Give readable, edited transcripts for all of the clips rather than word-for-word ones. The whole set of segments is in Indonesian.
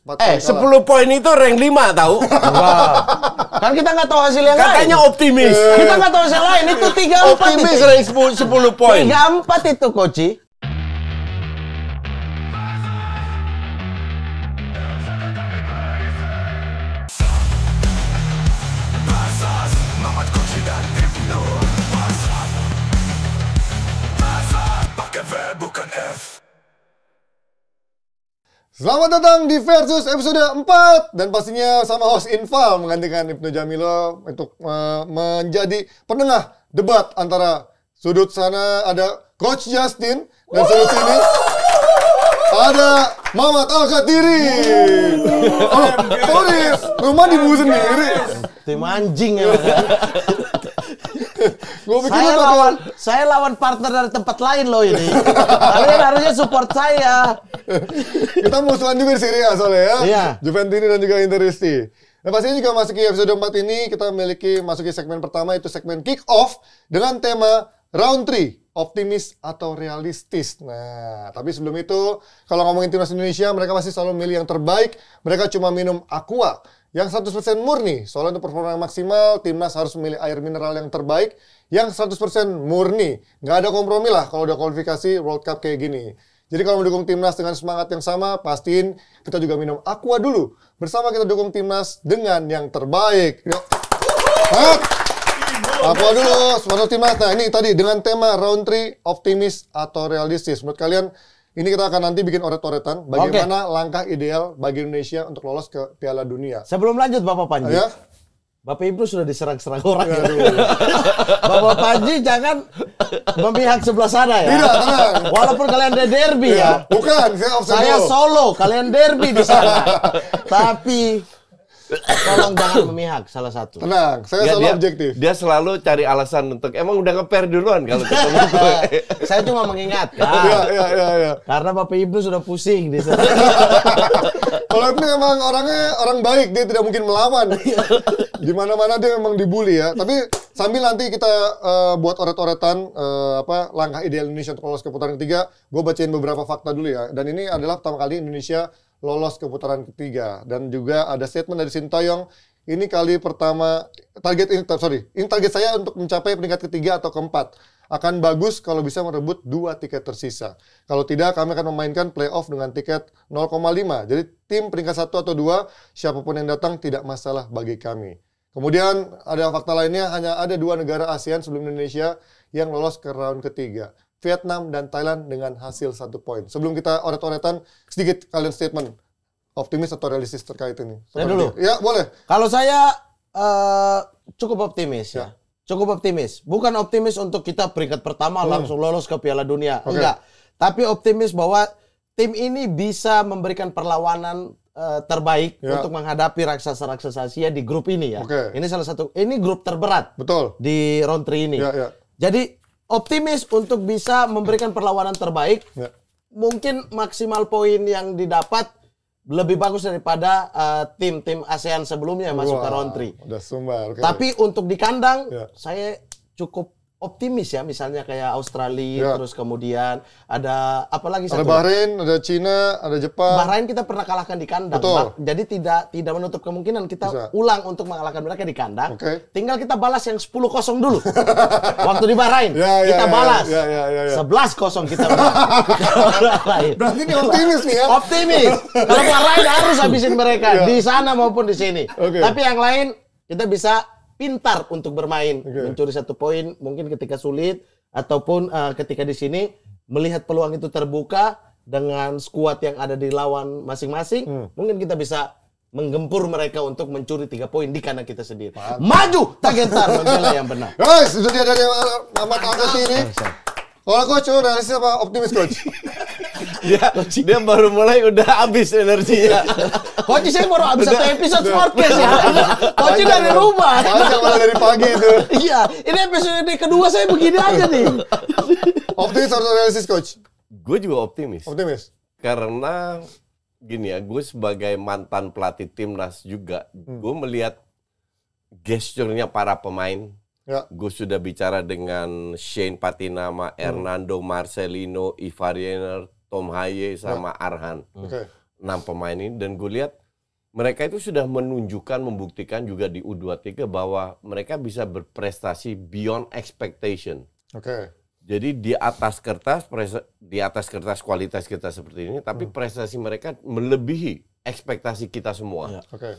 4 10 poin itu rank 5 tahu? Enggak. Kan kita nggak tahu hasil yang Katanya lain. optimis. Kita nggak tahu hasil lain. Itu 3-4 Optimis itu. rank 10 poin. 3-4 itu, Koci. Selamat datang di Versus episode 4 dan pastinya sama host Infal menggantikan Ibnu Jamilo untuk menjadi penengah debat antara sudut sana ada Coach Justin dan sudut sini ada Mamat Al-Khatiri. Sorry, rumah dibu sendiri. Tim anjing ya. Saya lawan partner dari tempat lain loh ini. Kalian harusnya support saya. Kita musuhan juga di Serie A soalnya ya. Iya. Juventini dan juga Interisti. Nah pastinya juga masuki episode 4 ini kita masuki segmen pertama itu segmen kick off dengan tema round 3. Optimis atau realistis. Nah, tapi sebelum itu, kalau ngomongin timnas Indonesia, mereka masih selalu milih yang terbaik. Mereka cuma minum Aqua yang 100% murni. Soalnya untuk performa yang maksimal, timnas harus memilih air mineral yang terbaik yang 100% murni. Nggak ada kompromi lah kalau udah kualifikasi World Cup kayak gini. Jadi kalau mendukung timnas dengan semangat yang sama, pastiin kita juga minum Aqua dulu. Bersama kita dukung timnas dengan yang terbaik. Yuk. Aqua dulu, sponsor timnas. Nah ini tadi dengan tema round 3, optimis atau realistis. Menurut kalian, ini kita akan nanti bikin oret-oretan. Bagaimana langkah ideal bagi Indonesia untuk lolos ke Piala Dunia. Sebelum lanjut Bapak Panji. Ya? Bapak Ibnu sudah diserang-serang orang. Ya. Bapak Panji jangan memihak sebelah sana ya. Tidak, tenang. Walaupun kalian ada derby ya. Bukan, saya solo, kalian derby di sana. Tapi tolong jangan memihak salah satu. Tenang, saya selalu objektif. Dia selalu cari alasan untuk emang udah nge-pair duluan kalau ketemu gue. Saya cuma mengingatkan. Iya. Karena Bapak Ibnu sudah pusing di sana. Kalau Ibnu emang orangnya orang baik, dia tidak mungkin melawan. Di mana-mana dia memang dibully ya. Tapi sambil nanti kita buat oret-oretan langkah ideal Indonesia untuk lolos ke putaran ketiga, gue bacain beberapa fakta dulu ya. Dan ini adalah pertama kali Indonesia lolos ke putaran ketiga. Dan juga ada statement dari Sintayong, ini kali pertama ini target saya untuk mencapai peringkat ketiga atau keempat. Akan bagus kalau bisa merebut 2 tiket tersisa. Kalau tidak, kami akan memainkan playoff dengan tiket 0,5. Jadi tim peringkat 1 atau 2, siapapun yang datang tidak masalah bagi kami. Kemudian ada fakta lainnya, hanya ada 2 negara ASEAN sebelum Indonesia yang lolos ke round ketiga. Vietnam dan Thailand dengan hasil 1 poin. Sebelum kita oret-oretan, sedikit kalian statement. Optimis atau realistis terkait ini? Saya dulu. Ya, boleh. Kalau saya cukup optimis ya. Cukup optimis. Bukan optimis untuk kita peringkat pertama langsung lolos ke Piala Dunia. Okay. Enggak. Tapi optimis bahwa tim ini bisa memberikan perlawanan terbaik untuk menghadapi raksasa-raksasa Asia di grup ini ya. Okay. Ini salah satu, ini grup terberat. Betul. Di round 3 ini. Jadi optimis untuk bisa memberikan perlawanan terbaik. Mungkin maksimal poin yang didapat lebih bagus daripada tim-tim ASEAN sebelumnya masuk ke round 3. Udah sumbar. Okay. Tapi untuk di kandang, saya cukup optimis ya. Misalnya kayak Australia, terus kemudian ada apa lagi? Ada Bahrain, ada Cina, ada Jepang. Bahrain kita pernah kalahkan di kandang. Jadi tidak menutup kemungkinan kita ulang untuk mengalahkan mereka di kandang. Okay. Tinggal kita balas yang 10-0 dulu. Waktu di Bahrain, kita balas. 11-0 kita balas. Berarti ini optimis nih ya? Optimis. Kalau Bahrain harus habisin mereka. Di sana maupun di sini. Okay. Tapi yang lain, kita bisa pintar untuk bermain, mencuri 1 poin mungkin ketika sulit ataupun ketika di sini melihat peluang itu terbuka dengan skuad yang ada di lawan masing-masing, mungkin kita bisa menggempur mereka untuk mencuri 3 poin di kandang kita sendiri. Maju, tak gentar, membela yang benar. Guys, itu dia dari Mamat Al-Khatiri. Kalau coach, realistis apa optimis coach? Dia baru mulai udah habis energinya. Coach saya baru habis 1 episode podcast ya. Coach dari rumah. Panjang malah dari pagi itu. Iya, ini episode kedua saya begini aja nih. Optimis atau realistis coach? Gue juga optimis. Optimis. Karena gini ya, gue sebagai mantan pelatih timnas juga, gue melihat gesturnya para pemain. Gue sudah bicara dengan Shane Patinama, Hernando Marcelino, Ivar Jenner, Tom Haye, sama Arhan. pemain ini, dan gue lihat mereka itu sudah menunjukkan, membuktikan juga di U23 bahwa mereka bisa berprestasi beyond expectation. Oke. Jadi di atas kertas kualitas kita seperti ini, tapi prestasi mereka melebihi ekspektasi kita semua. Oke.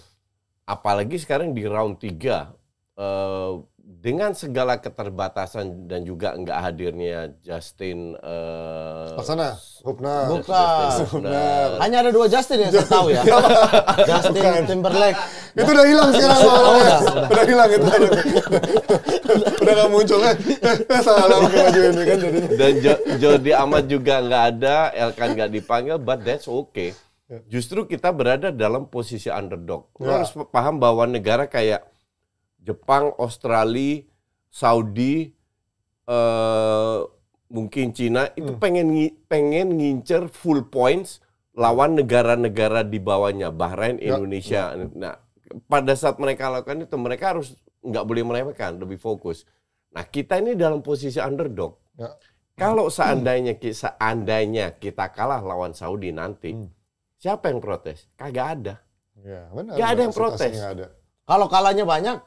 Apalagi sekarang di round 3 dengan segala keterbatasan dan juga nggak hadirnya Justin Laksana, Hubner. Bukan. Hanya ada 2 Justin yang saya tahu ya. Justin Timberlake. Itu udah hilang sekarang. Udah hilang itu. Udah nggak muncul. Salah pakai baju ini kan jadinya. Dan Jordi Amat juga nggak ada, Elkan nggak dipanggil, but that's okay. Justru kita berada dalam posisi underdog. Lo harus paham bahwa negara kayak Jepang, Australia, Saudi, mungkin Cina itu pengen ngincer full points lawan negara-negara di bawahnya, Bahrain, Indonesia. Nah, pada saat mereka lakukan itu, mereka harus nggak boleh meremehkan, lebih fokus. Nah, kita ini dalam posisi underdog. Kalau seandainya kita kalah lawan Saudi nanti, siapa yang protes? Kagak ada. Ya, benar. Gak ada yang protes. Kalau kalahnya banyak,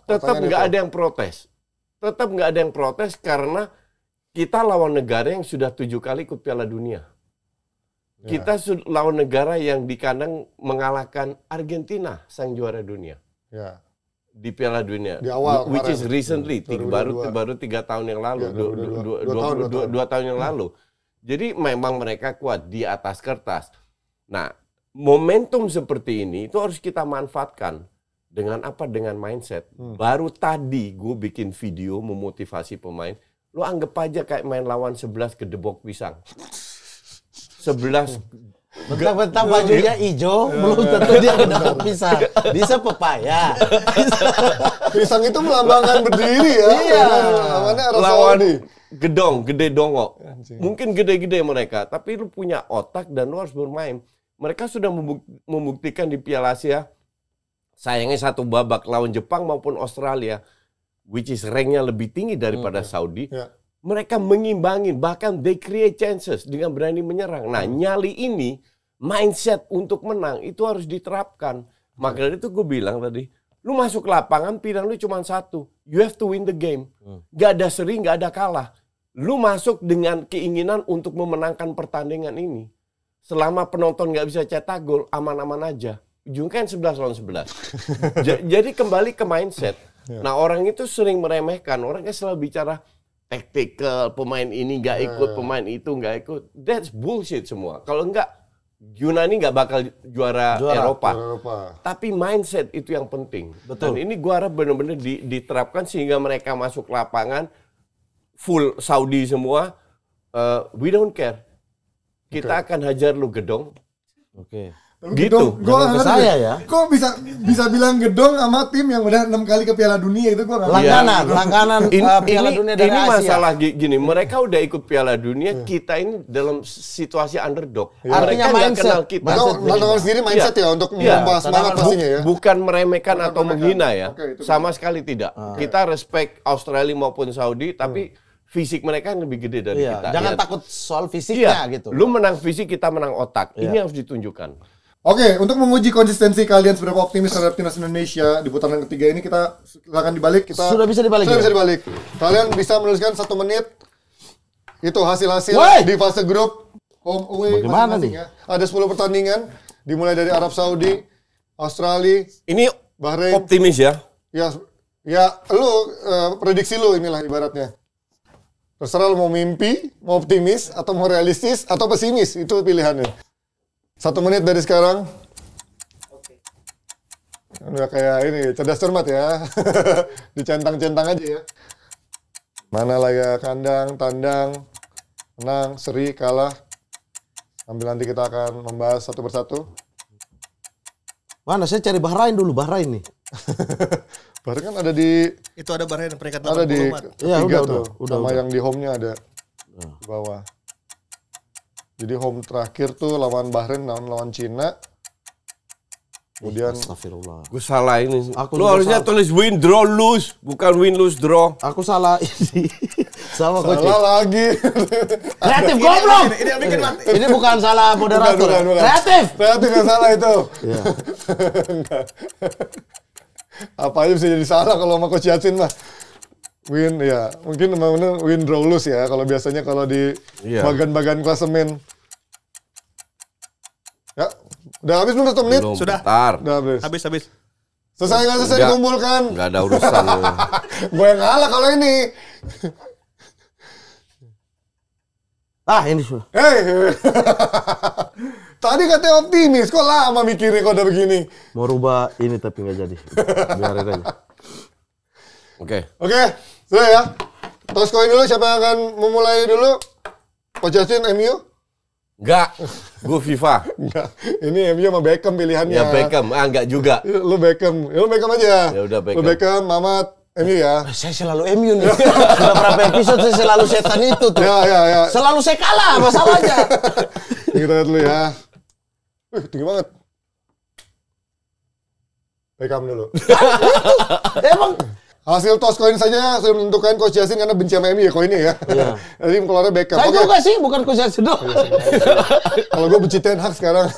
tetap nggak ada yang protes. Tetap nggak ada yang protes karena kita lawan negara yang sudah 7 kali ikut Piala Dunia. Kita lawan negara yang di kandang mengalahkan Argentina, sang juara dunia. Di Piala Dunia. Di awal, which is recently, baru 3 tahun yang lalu, 2 tahun yang lalu. Jadi memang mereka kuat di atas kertas. Nah, momentum seperti ini itu harus kita manfaatkan. Dengan apa? Dengan mindset. Baru tadi gue bikin video memotivasi pemain. Lo anggap aja kayak main lawan 11 gedebok pisang. 11. Bentar-bentar bajunya hijau, belum tentu dia gedebok pisang. Bisa pepaya. Pisang itu melambangkan berdiri ya. Iya. Lawan gedong, gede dongo. Mungkin gede-gede mereka. Tapi lo punya otak dan lo harus bermain. Mereka sudah membuktikan di Piala Asia. Sayangnya satu babak lawan Jepang maupun Australia, which is ranknya lebih tinggi daripada Saudi, mereka mengimbangi, bahkan they create chances dengan berani menyerang. Nah, nyali ini, mindset untuk menang, itu harus diterapkan. Maka dari itu gue bilang tadi, lu masuk lapangan, pilihan lu cuma satu. You have to win the game. Gak ada seri, gak ada kalah. Lu masuk dengan keinginan untuk memenangkan pertandingan ini. Selama penonton gak bisa cetak gol, aman-aman aja. Ujungnya kan 11 lawan 11. Jadi kembali ke mindset. Nah, orang itu sering meremehkan. Orangnya selalu bicara tactical, pemain ini nggak ikut, pemain itu nggak ikut. That's bullshit semua. Kalau enggak, Yunani nggak bakal juara Eropa. Tapi mindset itu yang penting. Betul. Dan ini gua harap benar-benar diterapkan sehingga mereka masuk lapangan full Saudi semua. We don't care. Kita akan hajar lu gedong. Gitu. Gua ke saya ya. Kok bisa bilang gedong sama tim yang udah 6 kali ke Piala Dunia itu gua nggak. Langganan Piala Dunia dari ini Asia. masalah gini, mereka udah ikut Piala Dunia, kita ini dalam situasi underdog. Artinya mereka mindset. Kenal kita. Nonton sendiri mindset ya untuk membawa semangat pastinya ya. Bukan meremehkan atau menghina ya. Sama sekali tidak. Kita respect Australia maupun Saudi, tapi fisik mereka yang lebih gede dari kita. Jangan takut soal fisiknya gitu. Lu menang fisik, kita menang otak. Ini harus ditunjukkan. Oke, untuk menguji konsistensi kalian seberapa optimis terhadap timnas Indonesia di putaran ketiga ini, kita silakan dibalik. Sudah bisa dibalik. Sudah bisa dibalik. Kalian bisa menuliskan 1 menit itu hasil-hasil di fase grup home away masing-masing ya. Ada 10 pertandingan dimulai dari Arab Saudi, Australia, ini Bahrain. Optimis ya. Ya lu prediksi lu inilah ibaratnya. Terserah lu mau mimpi, mau optimis atau mau realistis atau pesimis, itu pilihannya. 1 menit dari sekarang. Udah kayak ini, cerdas cermat ya. Dicentang-centang aja ya. Mana lah ya, kandang, tandang, menang, seri, kalah. Sambil nanti kita akan membahas satu persatu. Mana saya cari Bahrain dulu, Bahrain nih. Bahrain kan ada di... Itu ada Bahrain peringkat 80. Ada di ketiga tuh. Udah. Sama yang di home-nya ada. Di bawah. Jadi home terakhir tuh lawan Bahrain, lawan Cina. Kemudian Astagfirullah. Gue salah ini. Aku Lu harusnya tulis win draw lose, bukan win lose draw. Aku salah ini. Sama coach. Salah lagi. Kreatif goblok. Ini yang bikin mati. Ini bukan salah moderator. Bukan. Kreatif. Kreatif yang salah itu. Iya. Enggak. Apa aja bisa jadi salah kalau sama Coach Yatsin mah. Win ya, mungkin memang bener win draw lose ya kalau biasanya kalau di bagan-bagan klasemen. Ya, udah habis belum 1 menit? Belum, Sudah. bentar. Udah habis. Habis. Selesai nggak selesai Nggak. dikumpulkan? Nggak ada urusan. Gue yang ngalah kalau ini. Ini sudah. Hei. Tadi katanya optimis, kok lama mikirnya kok udah begini. Mau rubah ini tapi nggak jadi. Biarin aja. Oke. Oke, sudah ya. Toss coin dulu, siapa yang akan memulai dulu? Coach Yatsin, MU? Enggak. Gue FIFA. Enggak, ini MU sama Beckham pilihannya. Ya Beckham. Enggak juga. Lu Beckham aja. Ya udah, Beckham. Lu Beckham, Mamat, MU ya. Saya selalu MU nih. Sudah berapa episode saya selalu setan itu tuh. Ya. Selalu saya kalah masalahnya. Ini kita lihat dulu ya. Tinggi banget. Beckham dulu. Emang Hasil toss coin saja sudah menentukan Coach Yatsin karena benci sama MU ya koinnya ya. Iya. Jadi keluarnya Beckham. saya Oke. juga sih bukan Coach Yatsin doang. Kalau gue benci Ten Hag sekarang.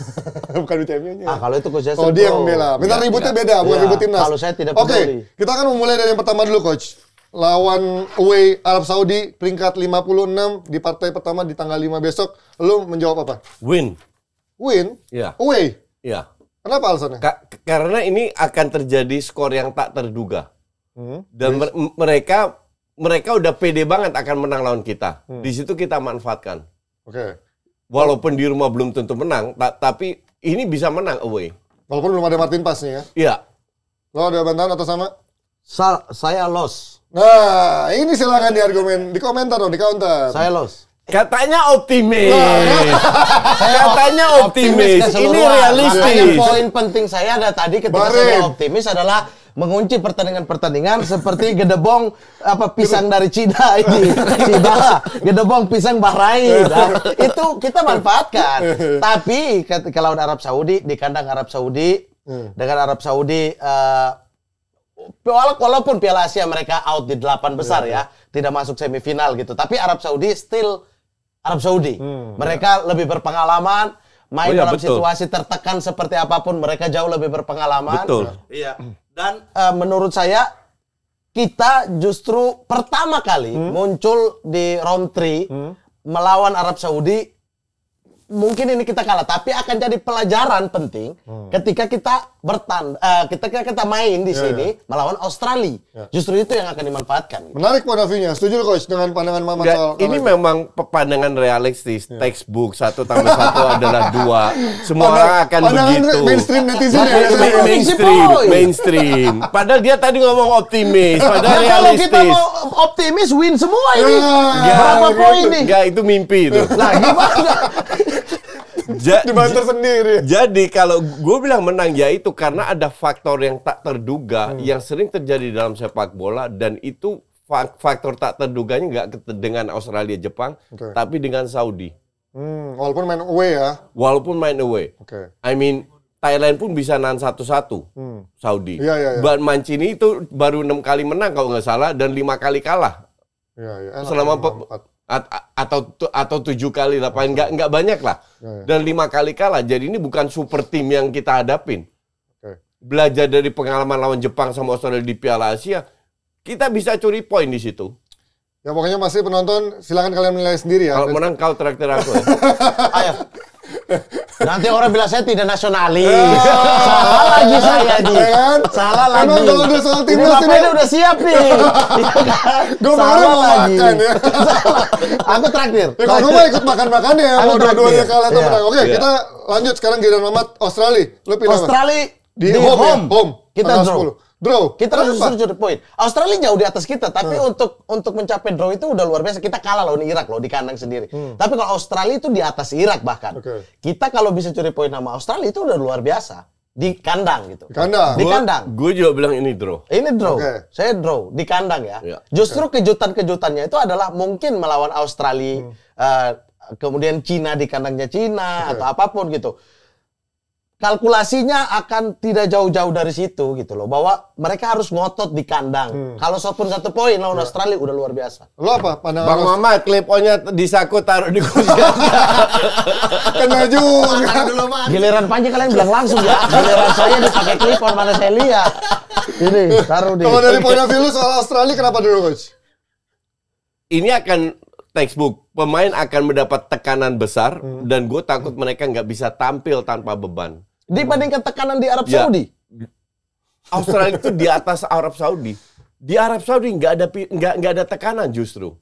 Bukan benci MU-nya. Kalau itu Coach Yatsin. Kalau dia yang membela. Bentar ributnya beda, bukan Ya, ribut timnas. kalau saya tidak Oke, peduli. kita akan memulai dari yang pertama dulu, Coach. Lawan away Arab Saudi, peringkat 56 di partai pertama di tanggal 5 besok. Lu menjawab apa? Win. Win? Iya. Away? Iya. Kenapa alasannya? Karena ini akan terjadi skor yang tak terduga. Dan mereka udah pede banget akan menang lawan kita. Di situ kita manfaatkan. Oke. Walaupun di rumah belum tentu menang, tapi ini bisa menang away. Walaupun belum ada Martin Pass nih ya. Iya. Lo ada bantahan atau sama? Saya loss. Nah, ini silakan di argumen, di komentar dong, di counter. Saya loss. Katanya optimis. Katanya optimis. Ini keseluruhan. realistis. Makanya poin penting saya ada tadi ketika Barin. saya optimis adalah mengunci pertandingan-pertandingan seperti gedebong pisang dari Cina ini. Cina, gedebong pisang Bahrain. Nah, itu kita manfaatkan. Tapi ketika lawan Arab Saudi di kandang Arab Saudi dengan Arab Saudi walaupun Piala Asia mereka out di 8 besar ya, tidak masuk semifinal gitu. Tapi Arab Saudi still Arab Saudi. Mereka lebih berpengalaman, main dalam situasi tertekan seperti apapun mereka jauh lebih berpengalaman. Betul. Iya. Dan menurut saya kita justru pertama kali muncul di round 3 melawan Arab Saudi. Mungkin ini kita kalah, tapi akan jadi pelajaran penting ketika kita ketika kita main di sini melawan Australia. Justru itu yang akan dimanfaatkan. Menarik point of view-nya. Setuju Coach dengan pandangan Mama soal ini memang pandangan realistis. Textbook 1 tambah 1 adalah 2. Semua orang akan pandangan begitu. mainstream netizen ya. Mainstream. Padahal dia tadi ngomong optimis. Padahal Kalau realistis. kita mau optimis win semua ini. Nggak, Berapa poin nih? Enggak, itu mimpi itu. Nah, gimana? Dibanter sendiri. Jadi kalau gue bilang menang ya itu karena ada faktor yang tak terduga yang sering terjadi dalam sepak bola, dan itu faktor tak terduganya nggak dengan Australia Jepang, tapi dengan Saudi. Walaupun main away ya. Walaupun main away. I mean Thailand pun bisa nahan 1-1 Saudi. Iya. Mancini itu baru 6 kali menang kalau nggak salah dan 5 kali kalah. Iya. Selama atau 7 kali lah, paling nggak banyak lah. Dan 5 kali kalah. Jadi ini bukan super tim yang kita hadapin. Belajar dari pengalaman lawan Jepang sama Australia di Piala Asia, kita bisa curi poin di situ. Ya pokoknya masih penonton silakan kalian menilai sendiri ya. Kalau menang kau traktir aku. Ya. Ayo. Nanti orang bilang saya tidak nasionalis. Salah lagi saya nih. Salah lagi. Emang kalau udah soal timnas ini Bapak udah siap nih. Gue baru mau makan ya. Aku traktir. Kalau gue mau ikut makan-makan ya. Mau dua-duanya kalah atau menang. Oke, kita lanjut sekarang giliran Mamat Australia. Lu pilih apa? Australia di home. Kita draw. Kita harus curi poin. Australia jauh di atas kita, tapi untuk mencapai draw itu udah luar biasa. Kita kalah lawan Irak loh di kandang sendiri. Tapi kalau Australia itu di atas Irak bahkan. Kita kalau bisa curi poin sama Australia itu udah luar biasa di kandang gitu. Di kandang. Gue juga bilang ini draw. Ini draw. Saya draw di kandang ya. Justru kejutan-kejutannya itu adalah mungkin melawan Australia, kemudian Cina di kandangnya Cina atau apapun gitu. kalkulasinya akan tidak jauh-jauh dari situ gitu loh, bahwa mereka harus ngotot di kandang. Kalau shot pun 1 poin lawan Australia udah luar biasa. Lo apa pandangan Bang Mama, clip-onnya disaku taruh di kursi. Kena juga. Giliran Panji kalian bilang langsung ya. Giliran saya dipakai clip-on, mana saya lihat. Ini taruh di. Kalau dari point of view lu soal Australia kenapa dulu, Coach? Ini akan textbook. Pemain akan mendapat tekanan besar dan gue takut mereka nggak bisa tampil tanpa beban. Dibandingkan tekanan di Arab Ya. Saudi. Australia itu di atas Arab Saudi. Di Arab Saudi nggak ada tekanan justru.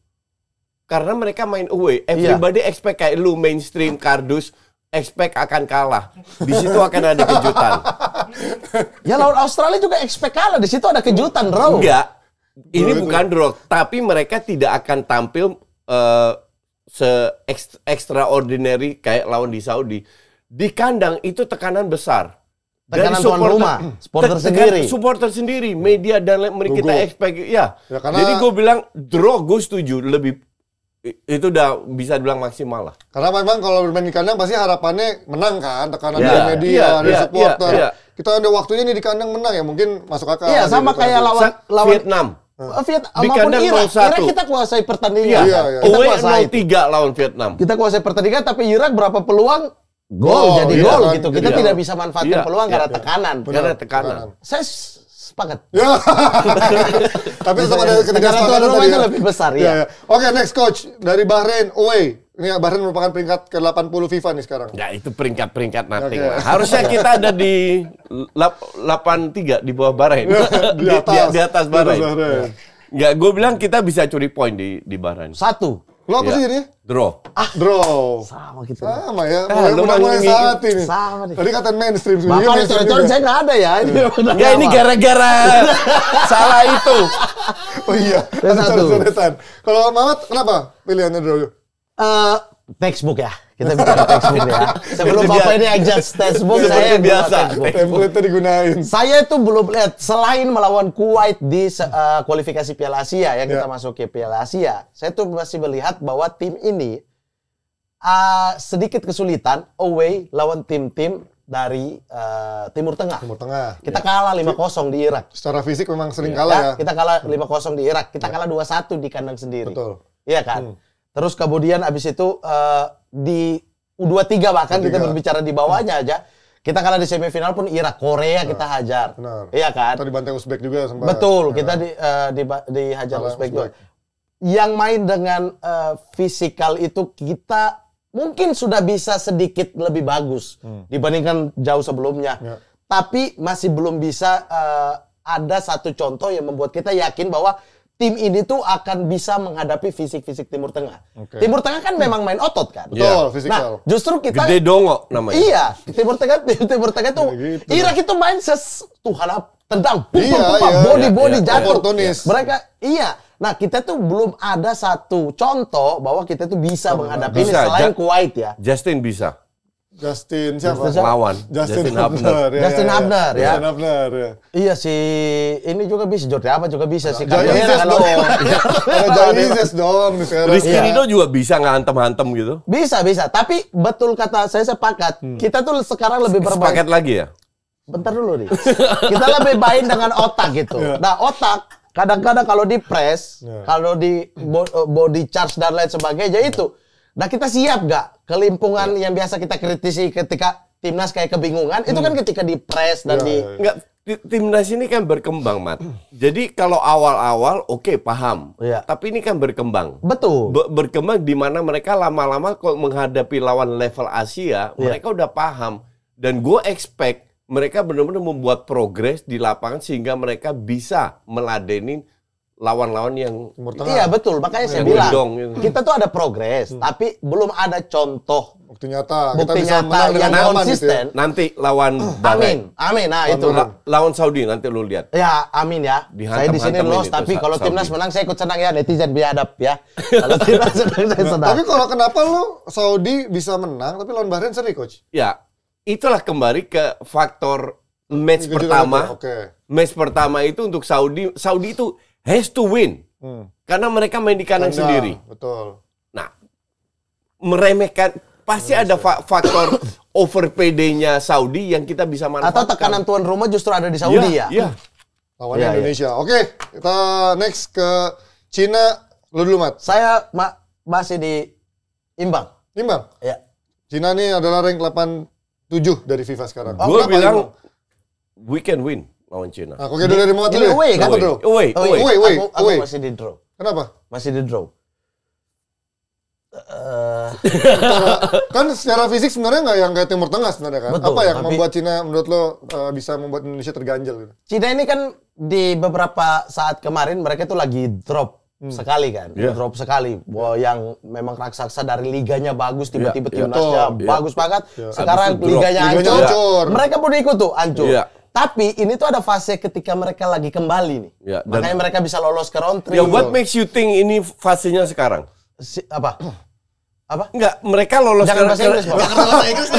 Karena mereka main away. Everybody expect kayak lu mainstream kardus expect akan kalah. Di situ akan ada kejutan. Ya lawan Australia juga expect kalah. Di situ ada kejutan, bro. Enggak. Ini bukan draw, tapi mereka tidak akan tampil se-extraordinary kayak lawan di Saudi. Di kandang itu tekanan besar. Tekanan tuan rumah, supporter sendiri. Supporter sendiri, media dan lain kita expect ya. Karena, jadi gue bilang draw, gue setuju, lebih itu udah bisa dibilang maksimal lah. Karena memang kalau bermain di kandang pasti harapannya menang kan, tekanan Ya, dari media, dari supporter. ya. Kita ada waktunya nih di kandang menang ya, mungkin masuk akal. Iya, sama kayak lawan Vietnam. Vietnam Di maupun kandang Irak. 0-1. Irak kita kuasai pertandingan. Iya. Kita Away kuasai. 0-3 lawan Vietnam. Kita kuasai pertandingan, tapi Irak berapa peluang? Gol, jadi iya gol kan, gitu. jadi Kita gol. tidak bisa manfaatkan Iya, peluang iya, karena iya. tekanan. Karena tekanan. Saya sepakat. Ya. Tapi tetap ada Tekanan tuan ketidaksepakatan rumah tadi itu ya. lebih besar, Iya, ya. iya. Oke, next coach dari Bahrain away. Ini Bahrain merupakan peringkat ke-80 FIFA nih sekarang. Ya itu peringkat-peringkat nothing Oke. lah. Harusnya kita ada di 83 di bawah Bahrain. Di atas. Di atas Bahrain. Di atas Bahrain. Enggak, gue bilang kita bisa curi poin di Bahrain. 1. Lo apa Iya. sih jadinya? Draw. Draw. Sama kita. Sama ya. lu Mulai mah saat ini. Sama nih. Tadi kata mainstream. Bapak sebenarnya nih coret-coret saya nggak ada ya. Ya ini gara-gara salah itu. Oh iya. Yang Ada satu. coret-coretan. Kalau Mamat kenapa pilihannya draw? Textbook ya. Kita bicara textbook ya. Sebelum Itu Bapak dia. ini adjust textbook, Seperti saya yang biasa. buat textbook. Template digunain. Saya itu belum lihat selain melawan Kuwait di kualifikasi Piala Asia yang kita masuk ke Piala Asia. Saya tuh masih melihat bahwa tim ini sedikit kesulitan away lawan tim-tim dari Timur Tengah. Timur Tengah. Kita kalah 5-0 di Irak. Secara fisik memang sering kalah ya. Kita kalah 5-0 di Irak. Kita kalah 2-1 di kandang sendiri. Betul. Iya kan? Terus kemudian abis itu di U23 bahkan kita berbicara di bawahnya aja. Kita kalah di semifinal pun Irak, Korea kita hajar. Benar. Iya kan? Atau dibantai Uzbek juga sempat. Betul, kita dihajar Kalah Uzbek Uzbek. juga. Yang main dengan fisikal itu kita mungkin sudah bisa sedikit lebih bagus dibandingkan jauh sebelumnya. Ya. Tapi masih belum bisa ada satu contoh yang membuat kita yakin bahwa tim ini tuh akan bisa menghadapi fisik-fisik Timur Tengah. Oke. Timur Tengah kan memang main otot kan. Betul, fisikal. Nah, justru kita Gede dongo namanya. Iya, Timur Tengah tuh Gitu. Irak itu main Tuhan tendang, Iya, body iya. jatuh. Oportunis. Mereka iya. Nah, kita tuh belum ada satu contoh bahwa kita tuh bisa menghadapi ini Bisa, selain Kuwait ya. Justin bisa Justin siapa? lawan. Justin Hubner. Hubner. Justin Hubner, ya. Justin Hubner ya. Iya si ini juga bisa, Jordi apa juga bisa si Jai Kamera Izes kalau dong. Ada Jai Izes dong nih sekarang. Rizky Iya. Ridho juga bisa ngantem-hantem gitu. bisa. Tapi betul kata saya sepakat. Kita tuh sekarang lebih bermain. Sepakat lagi ya? Bentar dulu nih. Kita lebih main dengan otak gitu. Nah, otak kadang-kadang kalau di press, kalau di body charge dan lain sebagainya itu. Nah, kita siap nggak kelimpungan yang biasa kita kritisi ketika timnas kayak kebingungan, itu kan ketika di press dan di Enggak, timnas ini kan berkembang, Mat. Jadi kalau awal-awal oke, paham. Iya. Tapi ini kan berkembang. betul. Berkembang di mana mereka lama-lama kalau menghadapi lawan level Asia, mereka udah paham. Dan gue expect mereka benar-benar membuat progres di lapangan sehingga mereka bisa meladenin lawan-lawan yang Timur Tengah. Iya, betul. Makanya saya Yang bilang, gedong gitu. kita tuh ada progres, tapi belum ada contoh Bukti nyata. bukti bisa nyata menang dengan yang nyaman gitu ya. konsisten. nanti lawan Bahrain. Amin. Nah, itu. Lawan Saudi nanti lu lihat. Ya, amin ya. Saya di sini Dihantam-hantamin lolos, itu tapi kalau Saudi. timnas menang saya ikut senang ya, netizen biadab ya. Kalau timnas menang saya senang. Tapi kalau kenapa lu Saudi bisa menang tapi lawan Bahrain seri, coach? Ya, itulah kembali ke faktor match Itu juga pertama. betul, oke. Match pertama itu untuk Saudi itu has to win. Karena mereka main di kandang sendiri. Betul. Nah, meremehkan pasti ada faktor over PD-nya Saudi yang kita bisa manfaatkan. Atau tekanan tuan rumah justru ada di Saudi ya? Iya. Lawannya Indonesia. Oke, kita next ke Cina. Lu dulu, Mat. Saya masih di imbang. Imbang? Ya. Cina ini adalah rank 87 dari FIFA sekarang. Gue bilang we can win lawan Cina. Nah, oke, dulu dari Muhammad dulu. Ini away kan? Away. Aku masih di draw. Kenapa? Masih di draw. Kan secara fisik sebenarnya nggak yang kayak Timur Tengah sebenarnya kan. Betul, apa yang tapi membuat Cina menurut lo bisa membuat Indonesia terganjal gitu? Cina ini kan di beberapa saat kemarin mereka tuh lagi drop sekali kan. Drop sekali. Wah, yang memang raksasa dari liganya bagus, tiba-tiba timnasnya bagus banget. Sekarang liganya hancur. Mereka pun ikut tuh hancur. Tapi ini tuh ada fase ketika mereka lagi kembali nih. Makanya mereka bisa lolos ke round 3. What makes you think ini fasenya sekarang? Apa? Enggak, mereka lolos Jangan bahasa Inggris, Bang. Jangan bahasa Inggris.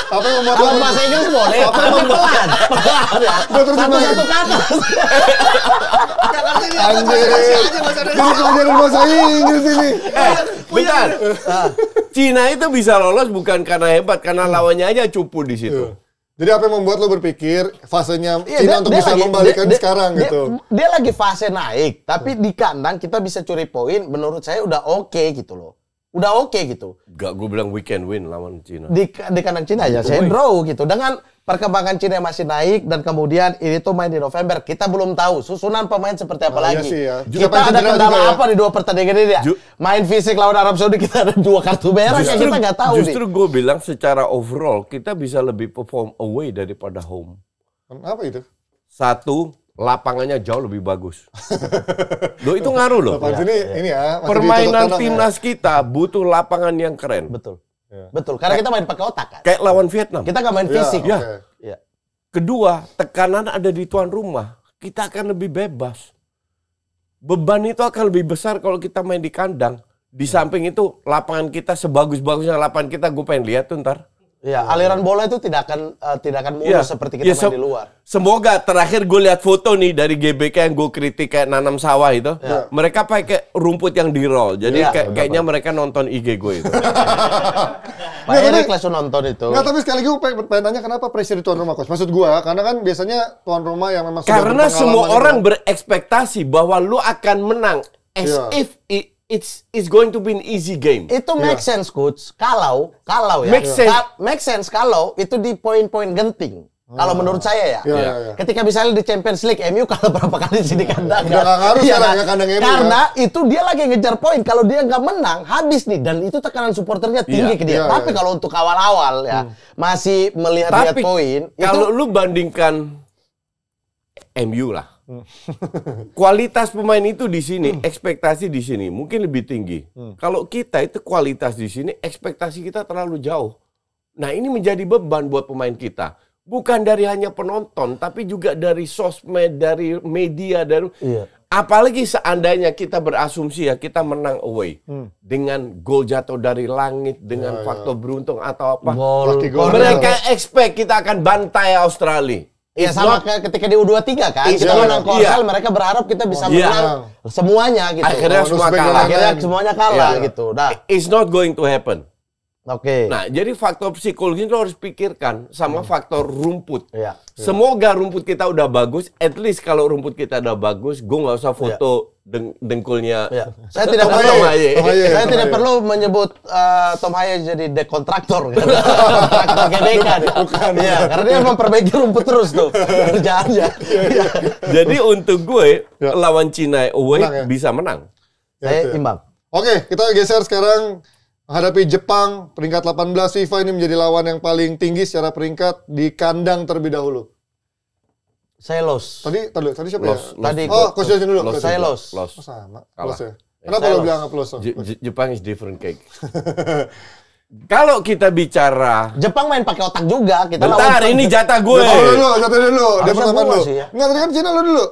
Apa yang membuat Kalau bahasa Inggris boleh, Apa yang membuat pelan. Satu-satu kata. Anjir. Jadi pelajaran bahasa Inggris ini. Bentar. Cina itu bisa lolos bukan karena hebat, karena lawannya aja cupu di situ. Jadi apa yang membuat lo berpikir fasenya Cina untuk bisa membalikan sekarang gitu? Dia lagi fase naik, tapi di kandang kita bisa curi poin. Menurut saya udah oke gitu loh. Udah oke gitu. Enggak, gue bilang we can win lawan Cina. Di kandang Cina ya, saya draw gitu. Dengan perkembangan Cina yang masih naik dan kemudian ini tuh main di November, kita belum tahu susunan pemain seperti apa lagi. Iya sih ya. Kita ada kendala apa di dua pertandingan ini ya? Main fisik lawan Arab Saudi kita ada 2 kartu merah yang kita nggak tahu. Justru gue bilang secara overall kita bisa lebih perform away daripada home. Apa itu? Satu, lapangannya jauh lebih bagus. Loh, itu ngaruh loh. Ini ya. Permainan timnas kita butuh lapangan yang keren. Betul. Betul, karena kita main pakai otak kan. Kayak lawan Vietnam. Kita nggak main fisik. Ya. Kedua, tekanan ada di tuan rumah. Kita akan lebih bebas. Beban itu akan lebih besar kalau kita main di kandang. Di samping itu, lapangan kita sebagus-bagusnya lapangan kita, gue pengen lihat tuh ntar. Ya, aliran bola itu tidak akan mulus seperti kita main di luar. Semoga terakhir gue lihat foto nih dari GBK yang gue kritik kayak nanam sawah itu. Mereka pakai rumput yang di roll. Jadi kayaknya mereka nonton IG gue itu. Pak Erik langsung nonton itu. Nggak, tapi sekali lagi gue pengen tanya kenapa pressure di tuan rumah, Coach? Maksud gue, karena kan biasanya tuan rumah yang memang karena semua orang berekspektasi bahwa lu akan menang as if it's going to be an easy game. Itu make sense, Coach. Kalau ya. Make sense kalau itu di poin-poin genting. Kalau menurut saya ya. Ketika misalnya di Champions League MU kalah berapa kali di sini kandang. Udah nggak ngaruh sekarang ya kandang MU. Karena itu dia lagi ngejar poin. Kalau dia nggak menang, habis nih. Dan itu tekanan supporternya tinggi ke dia. Tapi kalau untuk awal-awal ya, masih melihat-lihat poin. Kalau lu bandingkan MU lah. Kualitas pemain itu di sini, ekspektasi di sini mungkin lebih tinggi. Kalau kita itu kualitas di sini, ekspektasi kita terlalu jauh. Nah, ini menjadi beban buat pemain kita. Bukan dari hanya penonton, tapi juga dari sosmed, dari media, dari apalagi seandainya kita berasumsi ya kita menang away dengan gol jatuh dari langit, dengan faktor beruntung atau apa. Mereka expect kita akan bantai Australia. Iya, sama kayak ketika di U23 kan. Kita menang Korsel, mereka berharap kita bisa menang semuanya gitu. Akhirnya semua kalah. Akhirnya semuanya kalah gitu. Nah, it's not going to happen. Oke. Nah, jadi faktor psikologi itu harus pikirkan sama faktor rumput. Semoga rumput kita udah bagus. At least kalau rumput kita udah bagus, gue nggak usah foto dengkulnya. Saya tidak perlu menyebut Tom Haye jadi dekontraktor. Kontraktor GBK. Bukan. Ya, karena dia memperbaiki rumput terus tuh kerjaannya. Jadi untuk gue lawan Cina away bisa menang. Saya imbang. Oke, kita geser sekarang. Menghadapi Jepang, peringkat 18 FIFA ini menjadi lawan yang paling tinggi secara peringkat di kandang terlebih dahulu. Saya los. Tadi siapa ya? Tadi Coach Jason dulu. Saya los. Oh, sama. Los ya. Kenapa lo bilang los? Jepang is different cake. Kalau kita bicara Jepang main pakai otak juga. Kita bentar, ini jatah gue. Jatah dulu. Dia pertama lu. Enggak, tadi kan Cina lo dulu.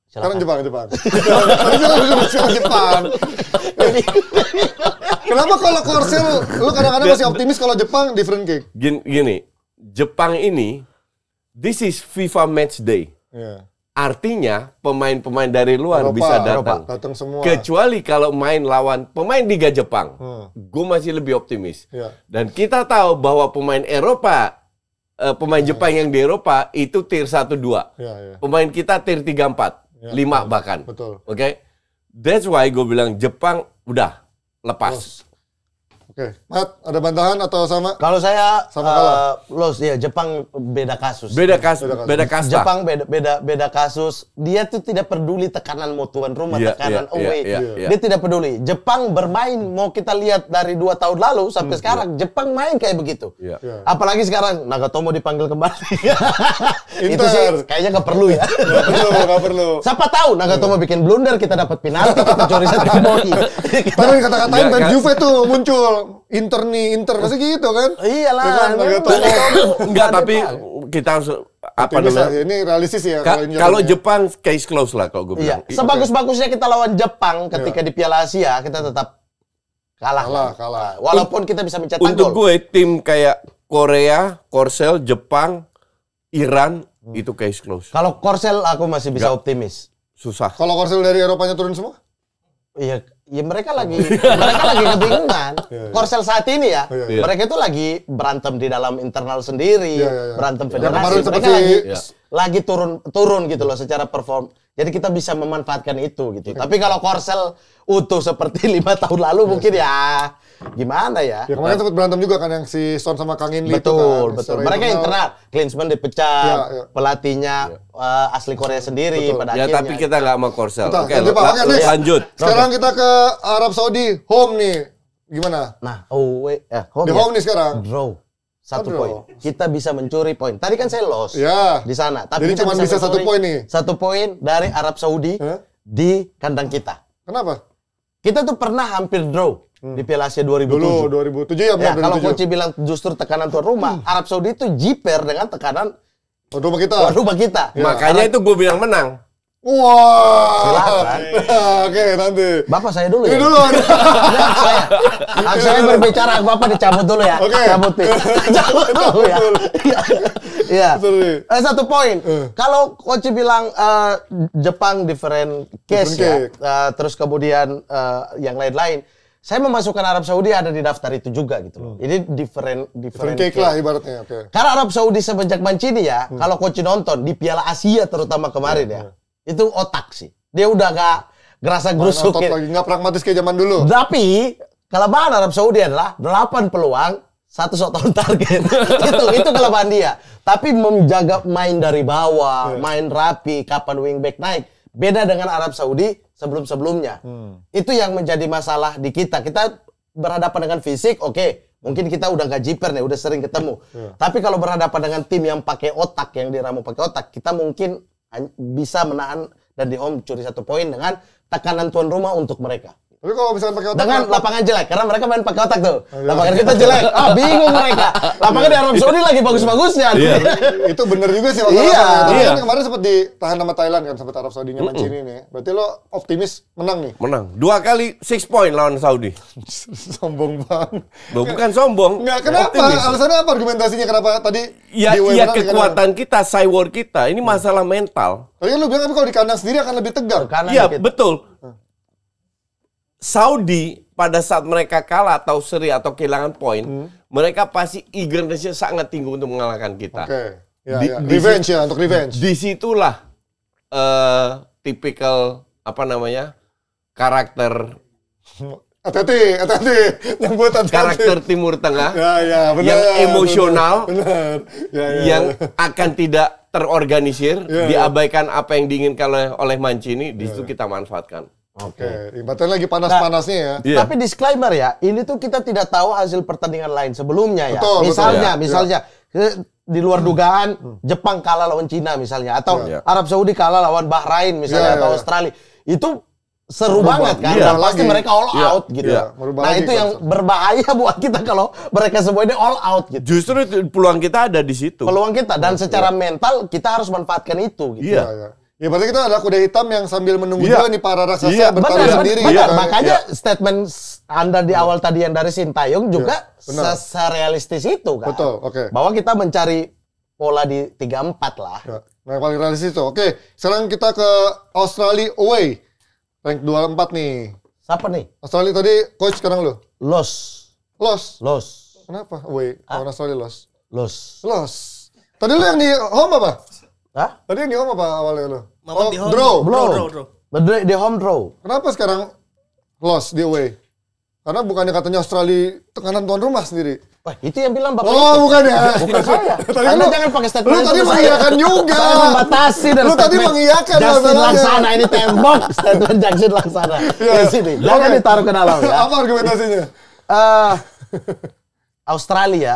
Sekarang Jepang. Sekarang Jepang. Kenapa kalau Korsel lu kadang-kadang masih optimis kalau Jepang different cake? Gini, Jepang ini this is FIFA match day. Artinya pemain-pemain dari luar Eropa, bisa datang. Datang semua. Kecuali kalau main lawan pemain Liga Jepang. Gue masih lebih optimis. Ya. Dan kita tahu bahwa pemain Eropa, pemain Jepang yang di Eropa itu tier 1-2. Ya. Pemain kita tier 3-4, 5 bahkan. Betul. Oke. That's why gue bilang Jepang udah lepas. Oke, Mat, ada bantahan atau sama? Kalau saya Sama kalah. Los ya Jepang beda kasus. Beda kasta. Jepang beda kasus. Dia tuh tidak peduli tekanan mau tuan rumah, tekanan away. Dia tidak peduli. Jepang bermain mau kita lihat dari 2 tahun lalu sampai sekarang Jepang main kayak begitu. Apalagi sekarang Nagatomo dipanggil kembali. Itu sih kayaknya nggak perlu ya. Nggak perlu. Siapa tahu Nagatomo bikin blunder, kita dapat penalti, kita curi 1 poin. Tapi kata-katain dan Juve tuh muncul. Inter masih gitu kan? Iyalah. Enggak, tapi kita harus apa namanya? Ini realistis ya. Kalau Jepang case close lah kalau gue bilang. Sebagus-bagusnya kita lawan Jepang ketika di Piala Asia, kita tetap kalah. Walaupun kita bisa mencetak gol. Untuk gue tim kayak Korea, Korsel, Jepang, Iran itu case close. Kalau Korsel aku masih bisa optimis. Susah. Kalau Korsel dari Eropanya turun semua? Iya, mereka lagi kebingungan. Korsel saat ini ya, mereka itu lagi berantem di dalam internal sendiri, berantem federasi. Mereka lagi turun gitu loh secara perform. Jadi kita bisa memanfaatkan itu gitu. Tapi kalau Korsel utuh seperti 5 tahun lalu mungkin ya gimana ya? Ya kemarin sempat berantem juga kan yang si Son sama Kang In Lee itu kan. Betul. Mereka internal. Klinsmann dipecat, pelatihnya asli Korea sendiri pada akhirnya. Tapi kita nggak sama Korsel. Oke, lanjut. Sekarang kita ke Arab Saudi, home nih. Gimana? Nah, home di home nih sekarang. Draw. 1 poin. Kita bisa mencuri poin. Tadi kan saya loss di sana. Tapi jadi cuma bisa 1 poin nih. 1 poin dari Arab Saudi di kandang kita. Kenapa? Kita tuh pernah hampir draw di Piala Asia 2007. Dulu 2007 ya. Kalau Coach bilang justru tekanan tuan rumah, Arab Saudi itu jiper dengan tekanan tuan rumah kita. Makanya itu gue bilang menang. Wah. Silakan. Oke, nanti. Bapak saya dulu ya. Ini dulu. Saya berbicara, Bapak dicabut dulu ya. Oke. Cabut dulu ya. Iya. 1 poin. Kalau Coach bilang Jepang different case ya. Terus kemudian yang lain-lain. Saya memasukkan Arab Saudi ada di daftar itu juga gitu loh. Ini different cake lah ibaratnya. Karena Arab Saudi semenjak Mancini ya, kalau Coach nonton di Piala Asia terutama kemarin ya. Itu otak sih. Dia udah gak ngerasa gerusukin. Lagi gak pragmatis kayak zaman dulu. Tapi kelemahan Arab Saudi adalah 8 peluang, 1 shot on target. itu kelemahan dia. Tapi menjaga main dari bawah, main rapi, kapan wingback naik. Beda dengan Arab Saudi sebelum-sebelumnya. Itu yang menjadi masalah di kita. Kita berhadapan dengan fisik, oke. Mungkin kita udah gak jiper nih, udah sering ketemu. Tapi kalau berhadapan dengan tim yang pakai otak, yang diramu pakai otak, kita mungkin bisa menahan dan di home curi 1 poin dengan tekanan tuan rumah untuk mereka. Tapi kalau misalkan pakai otak dengan lapangan jelek, karena mereka main pakai otak tuh. Lapangan kita jelek, bingung mereka. Lapangan di Arab Saudi lagi bagus-bagusnya. Itu bener juga sih. Tapi kemarin sempat ditahan sama Thailand kan, sempat Arab Saudinya Mancini nih. Berarti lo optimis menang nih? Menang. 2 kali 6 point lawan Saudi. Sombong banget. Bukan sombong. Enggak, kenapa? Alasannya apa argumentasinya kenapa tadi? Ya kekuatan kita, cyber kita. Ini masalah mental. Tadi kan lo bilang kalau di kandang sendiri akan lebih tegar. Iya, betul. Saudi pada saat mereka kalah atau seri atau kehilangan poin, mereka pasti eagerness-nya sangat tinggi untuk mengalahkan kita. Revenge ya, untuk revenge. Disitulah tipikal karakter hati-hati, yang buat hati-hati. Karakter Timur Tengah, bener, yang emosional, bener. Yang akan tidak terorganisir, diabaikan apa yang diinginkan oleh Mancini, di situ kita manfaatkan. Oke, ibaratnya lagi panas-panasnya ya. Tapi disclaimer ya, ini tuh kita tidak tahu hasil pertandingan lain sebelumnya ya. Betul, misalnya di luar dugaan Jepang kalah lawan Cina misalnya, atau Arab Saudi kalah lawan Bahrain misalnya, atau Australia. Itu seru banget kan, dan pasti mereka all out gitu. Nah itu yang berbahaya buat kita kalau mereka semua ini all out gitu. Justru peluang kita ada di situ. Peluang kita, dan secara mental kita harus manfaatkan itu gitu. Ya berarti kita adalah kuda hitam yang sambil menunggu juga nih para raksasa bertarung sendiri. Makanya statement Anda di awal tadi yang dari Sintayong juga serealistis itu kan. Betul, oke. Bahwa kita mencari pola di 3-4 lah. Nah, paling realistis itu. Oke, sekarang kita ke Australia away. Rank 24 nih. Siapa nih? Australia tadi coach sekarang lu. Los. Kenapa? Away. Lawan Australia Los. Tadi lu yang di home apa? Hah? Tadi yang di home apa awalnya lu? Di home. Draw. Di home draw. Kenapa sekarang loss di away? Karena bukannya katanya Australia tekanan tuan rumah sendiri. Wah, itu yang bilang Bapak. Oh, bukan ya. Bukan saya. Tadi Anda lu- jangan pakai statement Lu tadi itu ke mengiyakan juga. Saya membatasi dari Lu tadi statement mengiyakan Justin masalahnya. Laksana ini tembok. Statement Justin Laksana. Iya. Di sini. Jangan Oke. ditaruh ke dalam ya. Apa argumentasinya? Australia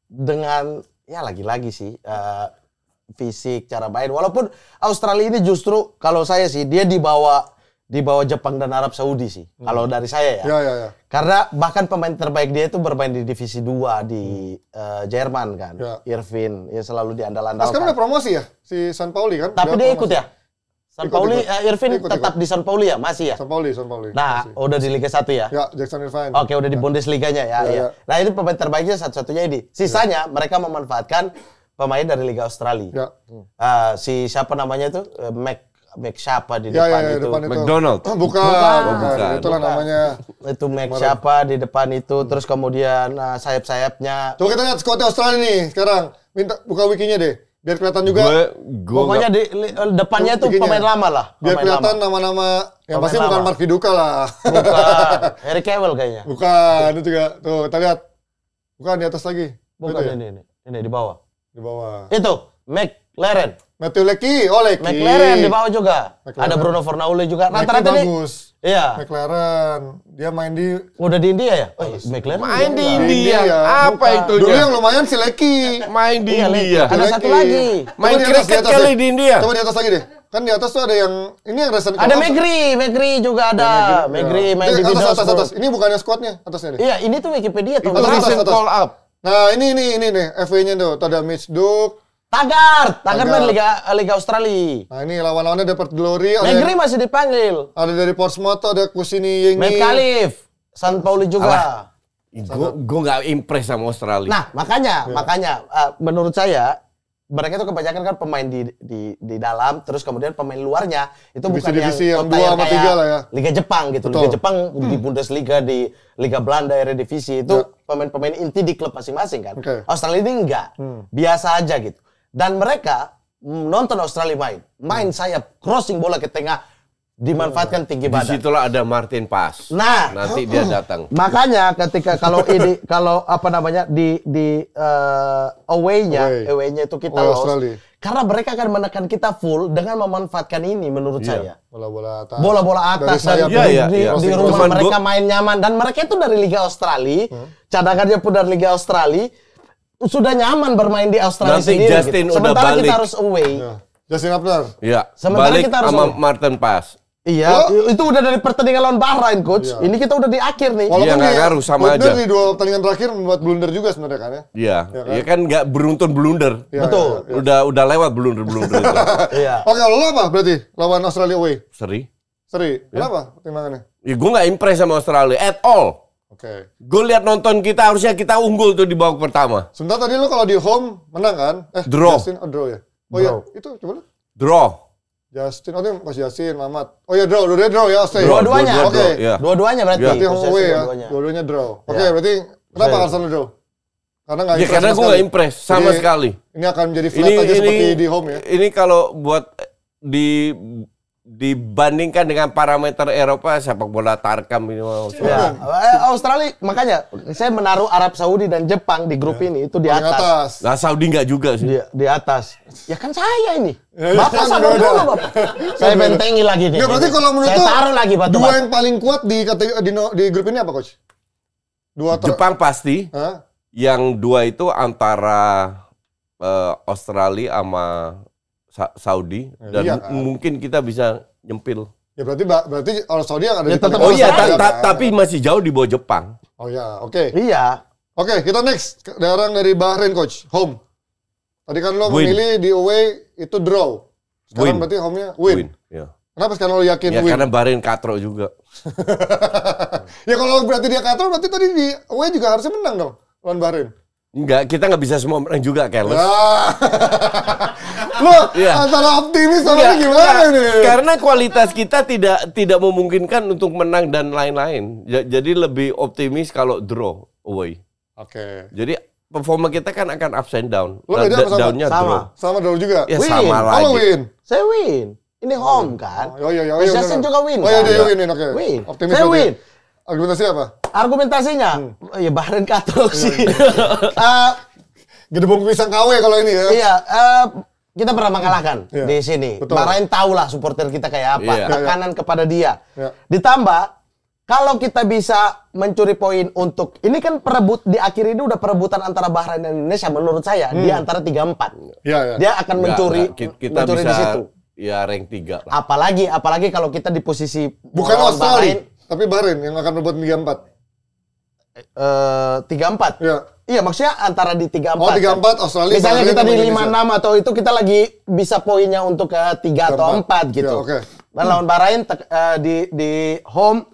dengan ya lagi-lagi sih fisik, cara main. Walaupun Australia ini justru kalau saya sih dia di bawah Jepang dan Arab Saudi sih. Kalau dari saya ya. Ya. Karena bahkan pemain terbaik dia itu bermain di divisi 2 di Jerman kan. Ya. Irvin yang selalu Nah, diandal-andalkan. sekarang udah promosi ya si San Pauli kan? Tapi Udah dia promosi. ikut ya? San Ikut, Pauli, ikut. Irvin Ikut. tetap di San Pauli ya? Masih ya? San Pauli. Nah, Masih. udah di Liga 1 ya? Ya, Jackson Irvine. Oke, udah di Bundesliga-nya ya. Ya, Iya. ya. Nah, ini pemain terbaiknya satu-satunya ini. Sisanya mereka memanfaatkan pemain dari Liga Australia. Ya. Si siapa namanya itu? Mac siapa di Ya, depan ya, itu? depan itu. McDonald. Oh, bukan. Bukan. Itulah namanya. Itu Mac siapa di depan itu? Terus kemudian sayap-sayapnya. Coba kita lihat skuadnya Australia nih sekarang. Minta buka wikinya deh. Biar kelihatan juga. Gue Pokoknya depannya itu Bikinnya. pemain lama lah. Biar Pemain kelihatan lama. nama-nama yang Pemain pasti bukan lama. Mark Viduka lah. Bukan. Harry Cavill kayaknya. Bukan, itu juga. Tuh, kita lihat. Bukan di atas lagi. Bukan Itu ya? ini di bawah. Di bawah. Itu McLaren. Matthew Lecky. Oh, Lecky. McLaren di bawah juga. McLaren. Ada Bruno Fornaule juga. Lecky Rata-rata nih. bagus. Iya. McLaren. Dia main di Udah di India ya? McLaren. main di enggak. India. India. Apa Bukan. itunya? Dulu yang lumayan si Lecky. Main di Iya, India. Ada Lecky. satu lagi. Main Coba di atas, kriket di atas kali deh. di India. Coba di atas lagi deh. Kan di atas tuh ada yang ini yang recent. Ada Megri juga ada. Megri main di atas. Middlesbrough. Ini bukannya squadnya, atasnya deh. Iya, ini tuh Wikipedia tuh. Atas, Recent atas. call up. Nah, ini nih FA-nya tuh. Tuh ada Mitch Duke. Tagar main Liga Australia. Nah, ini lawan-lawannya dapat Glory, ada Megri masih dipanggil. ada dari Portsmouth, ada Kusini Yengi. Matt Khalif, San Pauli juga. Gue nggak impress sama Australia. Nah, makanya menurut saya mereka itu kebanyakan kan pemain di dalam, terus kemudian pemain luarnya itu bukan Divisi-divisi yang kota 2 sama 3 lah ya. Liga Jepang gitu. Betul. Liga Jepang di Bundesliga, di Liga Belanda, Eredivisie itu pemain-pemain inti di klub masing-masing kan. Oke. Australia ini enggak. Biasa aja gitu. Dan mereka nonton Australia main sayap, crossing bola ke tengah, dimanfaatkan tinggi Di badan. situlah ada Martin Pass. Nah, Nanti dia datang. makanya ketika kalau apa namanya di away-nya itu kita Away loss. Australia. Karena mereka akan menekan kita full dengan memanfaatkan ini menurut saya. Bola-bola atas. Bola-bola atas Dari sayap. Iya, di iya. rumah Cuman mereka main nyaman dan mereka itu dari Liga Australia. Cadangannya pun dari Liga Australia. Sudah nyaman bermain di Australia Nanti sendiri. Justin gitu. udah Sementara balik. kita harus away. Ya. Justin Abner. Iya. Sementara Balik kita harus sama ngomong. Martin Pass. Iya, itu udah dari pertandingan lawan Bahrain, coach. Iya. Ini kita udah di akhir nih. Iya, nggak ngaruh, sama Blunder aja. di 2 pertandingan terakhir membuat blunder juga sebenarnya kan ya. Iya. Ya kan? Ya kan nggak beruntun blunder. Ya, Betul. ya. Udah lewat blunder itu. Iya. Oke, kalau lo apa berarti lawan Australia away? Seri. Seri. Kenapa pertimbangannya? Ya gue nggak impress sama Australia at all. Oke. Gue lihat nonton kita harusnya kita unggul tuh di babak pertama. Sebentar tadi lo kalau di home menang kan? Draw. Justin, draw ya. Oh iya, itu coba lihat. Draw. Justin, itu Coach Yasin, Mamat. Oh iya draw, dua-duanya draw ya Australia. Draw. Dua-duanya. Dua-dua Oke. draw, iya. Dua-duanya berarti. Iya. Berarti home Posisi away ya. dua-duanya. Dua-duanya draw. Oke, Ya. berarti kenapa Saya- Arsenal draw? Karena nggak Ya impress karena sama gue nggak sekali. impress sama Jadi, sekali. Ini akan menjadi flat aja seperti di home ya. Ini kalau buat dibandingkan dengan parameter Eropa sepak bola tarkam ini. Ya. Australia, makanya saya menaruh Arab Saudi dan Jepang di grup ini itu di Paling atas. atas. Nah Saudi nggak juga sih. Di atas. Ya kan saya ini. Ya, Bapak kan sabar beda. dulu, Bapak. Saya bentengi lagi nih. Nggak, berarti kalau menurut saya lo, taruh lagi batu dua yang paling kuat di grup ini apa coach? Jepang pasti. Hah? Yang dua itu antara Australia sama Saudi dan iya kan. mungkin kita bisa nyempil. Ya berarti kalau Saudi yang ada Ya, di tetap paling Oh iya, atas ya, kan? tapi masih jauh di bawah Jepang. Oh iya, oke. Iya. Oke, kita next. Darang dari Bahrain coach, home. Tadi kan lo Win. memilih di away itu draw. Sekarang Win. berarti home-nya win. Ya. Kenapa sekarang lo yakin Ya win? karena Bahrain katro juga. Ya kalau berarti dia katro, berarti tadi di away juga harusnya menang dong lawan Bahrain. Enggak, kita nggak bisa semua menang juga, Carlos. Lu antara optimis sama gimana nih? Karena kualitas kita tidak memungkinkan untuk menang dan lain-lain. Jadi lebih optimis kalau draw away. Oke. Jadi performa kita kan akan ups and down. Lo beda apa sama? Down-nya draw. Sama draw juga? Ya Win. sama lagi. Kalau win? Saya win. Ini home kan? Justin juga win. Oh iya, kan? dia win, oke. Win. Optimis Saya win. Argumentasi apa? Argumentasinya, ya Bahrain katrok sih. Gedebong pisang KW kalau ini ya. Iya, kita pernah mengalahkan di sini. Betul. Bahrain tahulah supporter kita kayak apa, tekanan kepada dia. Iya. Ditambah, kalau kita bisa mencuri poin untuk, ini kan di akhir ini udah perebutan antara Bahrain dan Indonesia menurut saya, di antara 3-4. Iya. Dia akan mencuri kita mencuri bisa di situ. Ya rank 3 lah. Apalagi kalau kita di posisi Bukan lawan Australia, tapi Bahrain yang akan rebut 3-4. 3-4. Iya. Iya, maksudnya antara di 3-4. Oh, 3-4 Australia. Misalnya Bahrain kita di sama 5-6 atau itu kita lagi bisa poinnya untuk ke 3 atau 4 gitu. Ya, oke. Dan lawan Bahrain di home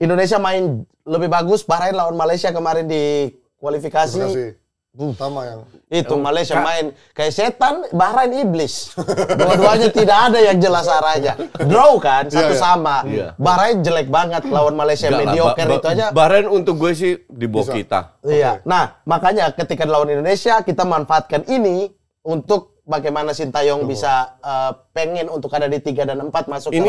Indonesia main lebih bagus. Bahrain lawan Malaysia kemarin di kualifikasi. Sama yang Itu Malaysia main kayak setan, Bahrain iblis. Dua-duanya tidak ada yang jelas arahnya. Draw kan, satu sama. Iya. Bahrain jelek banget lawan Malaysia, mediocre itu aja. Bahrain untuk gue sih di bawah kita. Iya. Nah, makanya ketika lawan Indonesia kita manfaatkan ini untuk bagaimana Sintayong bisa pengen untuk ada di 3 dan 4 masuk ke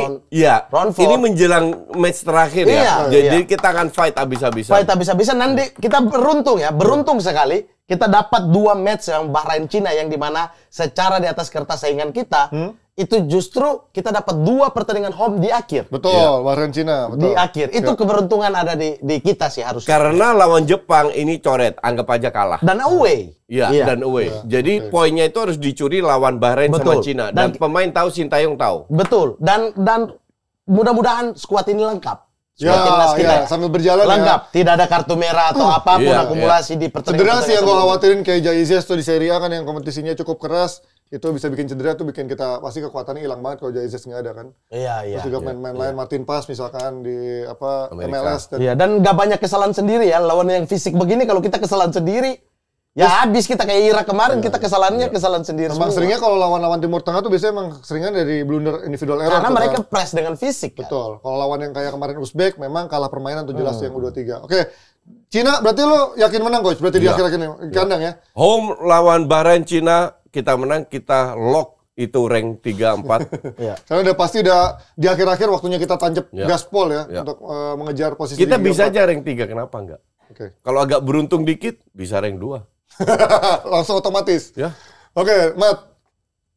round 4. Ini menjelang match terakhir ya. Jadi kita akan fight habis-habisan. Fight habis-habisan nanti kita beruntung sekali kita dapat 2 match yang Bahrain Cina yang dimana secara di atas kertas saingan kita itu justru kita dapat 2 pertandingan home di akhir. Betul, Bahrain Cina. Betul. Di akhir. Itu keberuntungan ada di kita sih harusnya. Karena lawan Jepang ini coret, anggap aja kalah. Dan away. Iya, dan away. Jadi poinnya itu harus dicuri lawan Bahrain sama Cina. Dan pemain tahu, Sintayong tahu. Betul. Dan mudah-mudahan skuad ini lengkap. Ya, sambil berjalan lengkap. Tidak ada kartu merah atau apapun akumulasi di pertandingan. Cedera sih yang gue khawatirin kayak Jaizes tuh di Serie A kan yang kompetisinya cukup keras. Itu bisa bikin cedera tuh bikin kita pasti kekuatannya hilang banget kalau Jaizes nggak ada kan. Iya. Terus juga main-main lain Martin Pass misalkan di MLS. Iya, dan nggak banyak kesalahan sendiri ya. Lawan yang fisik begini kalau kita kesalahan sendiri ya habis kita kayak Irak kemarin kita kesalahan sendiri. Emang seringnya kalau lawan-lawan Timur Tengah tuh biasanya emang seringnya dari blunder individual error. Karena mereka press dengan fisik. Betul. Kalau lawan yang kayak kemarin Uzbek memang kalah permainan tuh jelas yang U23. Oke. Cina berarti lo yakin menang coach? Berarti di akhir-akhir ini kandang ya? Home lawan Bahrain Cina kita menang, kita lock itu rank 3-4. Karena udah pasti di akhir-akhir waktunya kita tancap gaspol ya untuk mengejar posisi kita bisa aja rank 3, kenapa enggak? Kalau agak beruntung dikit bisa rank 2. Langsung otomatis. Ya. Oke, Matt.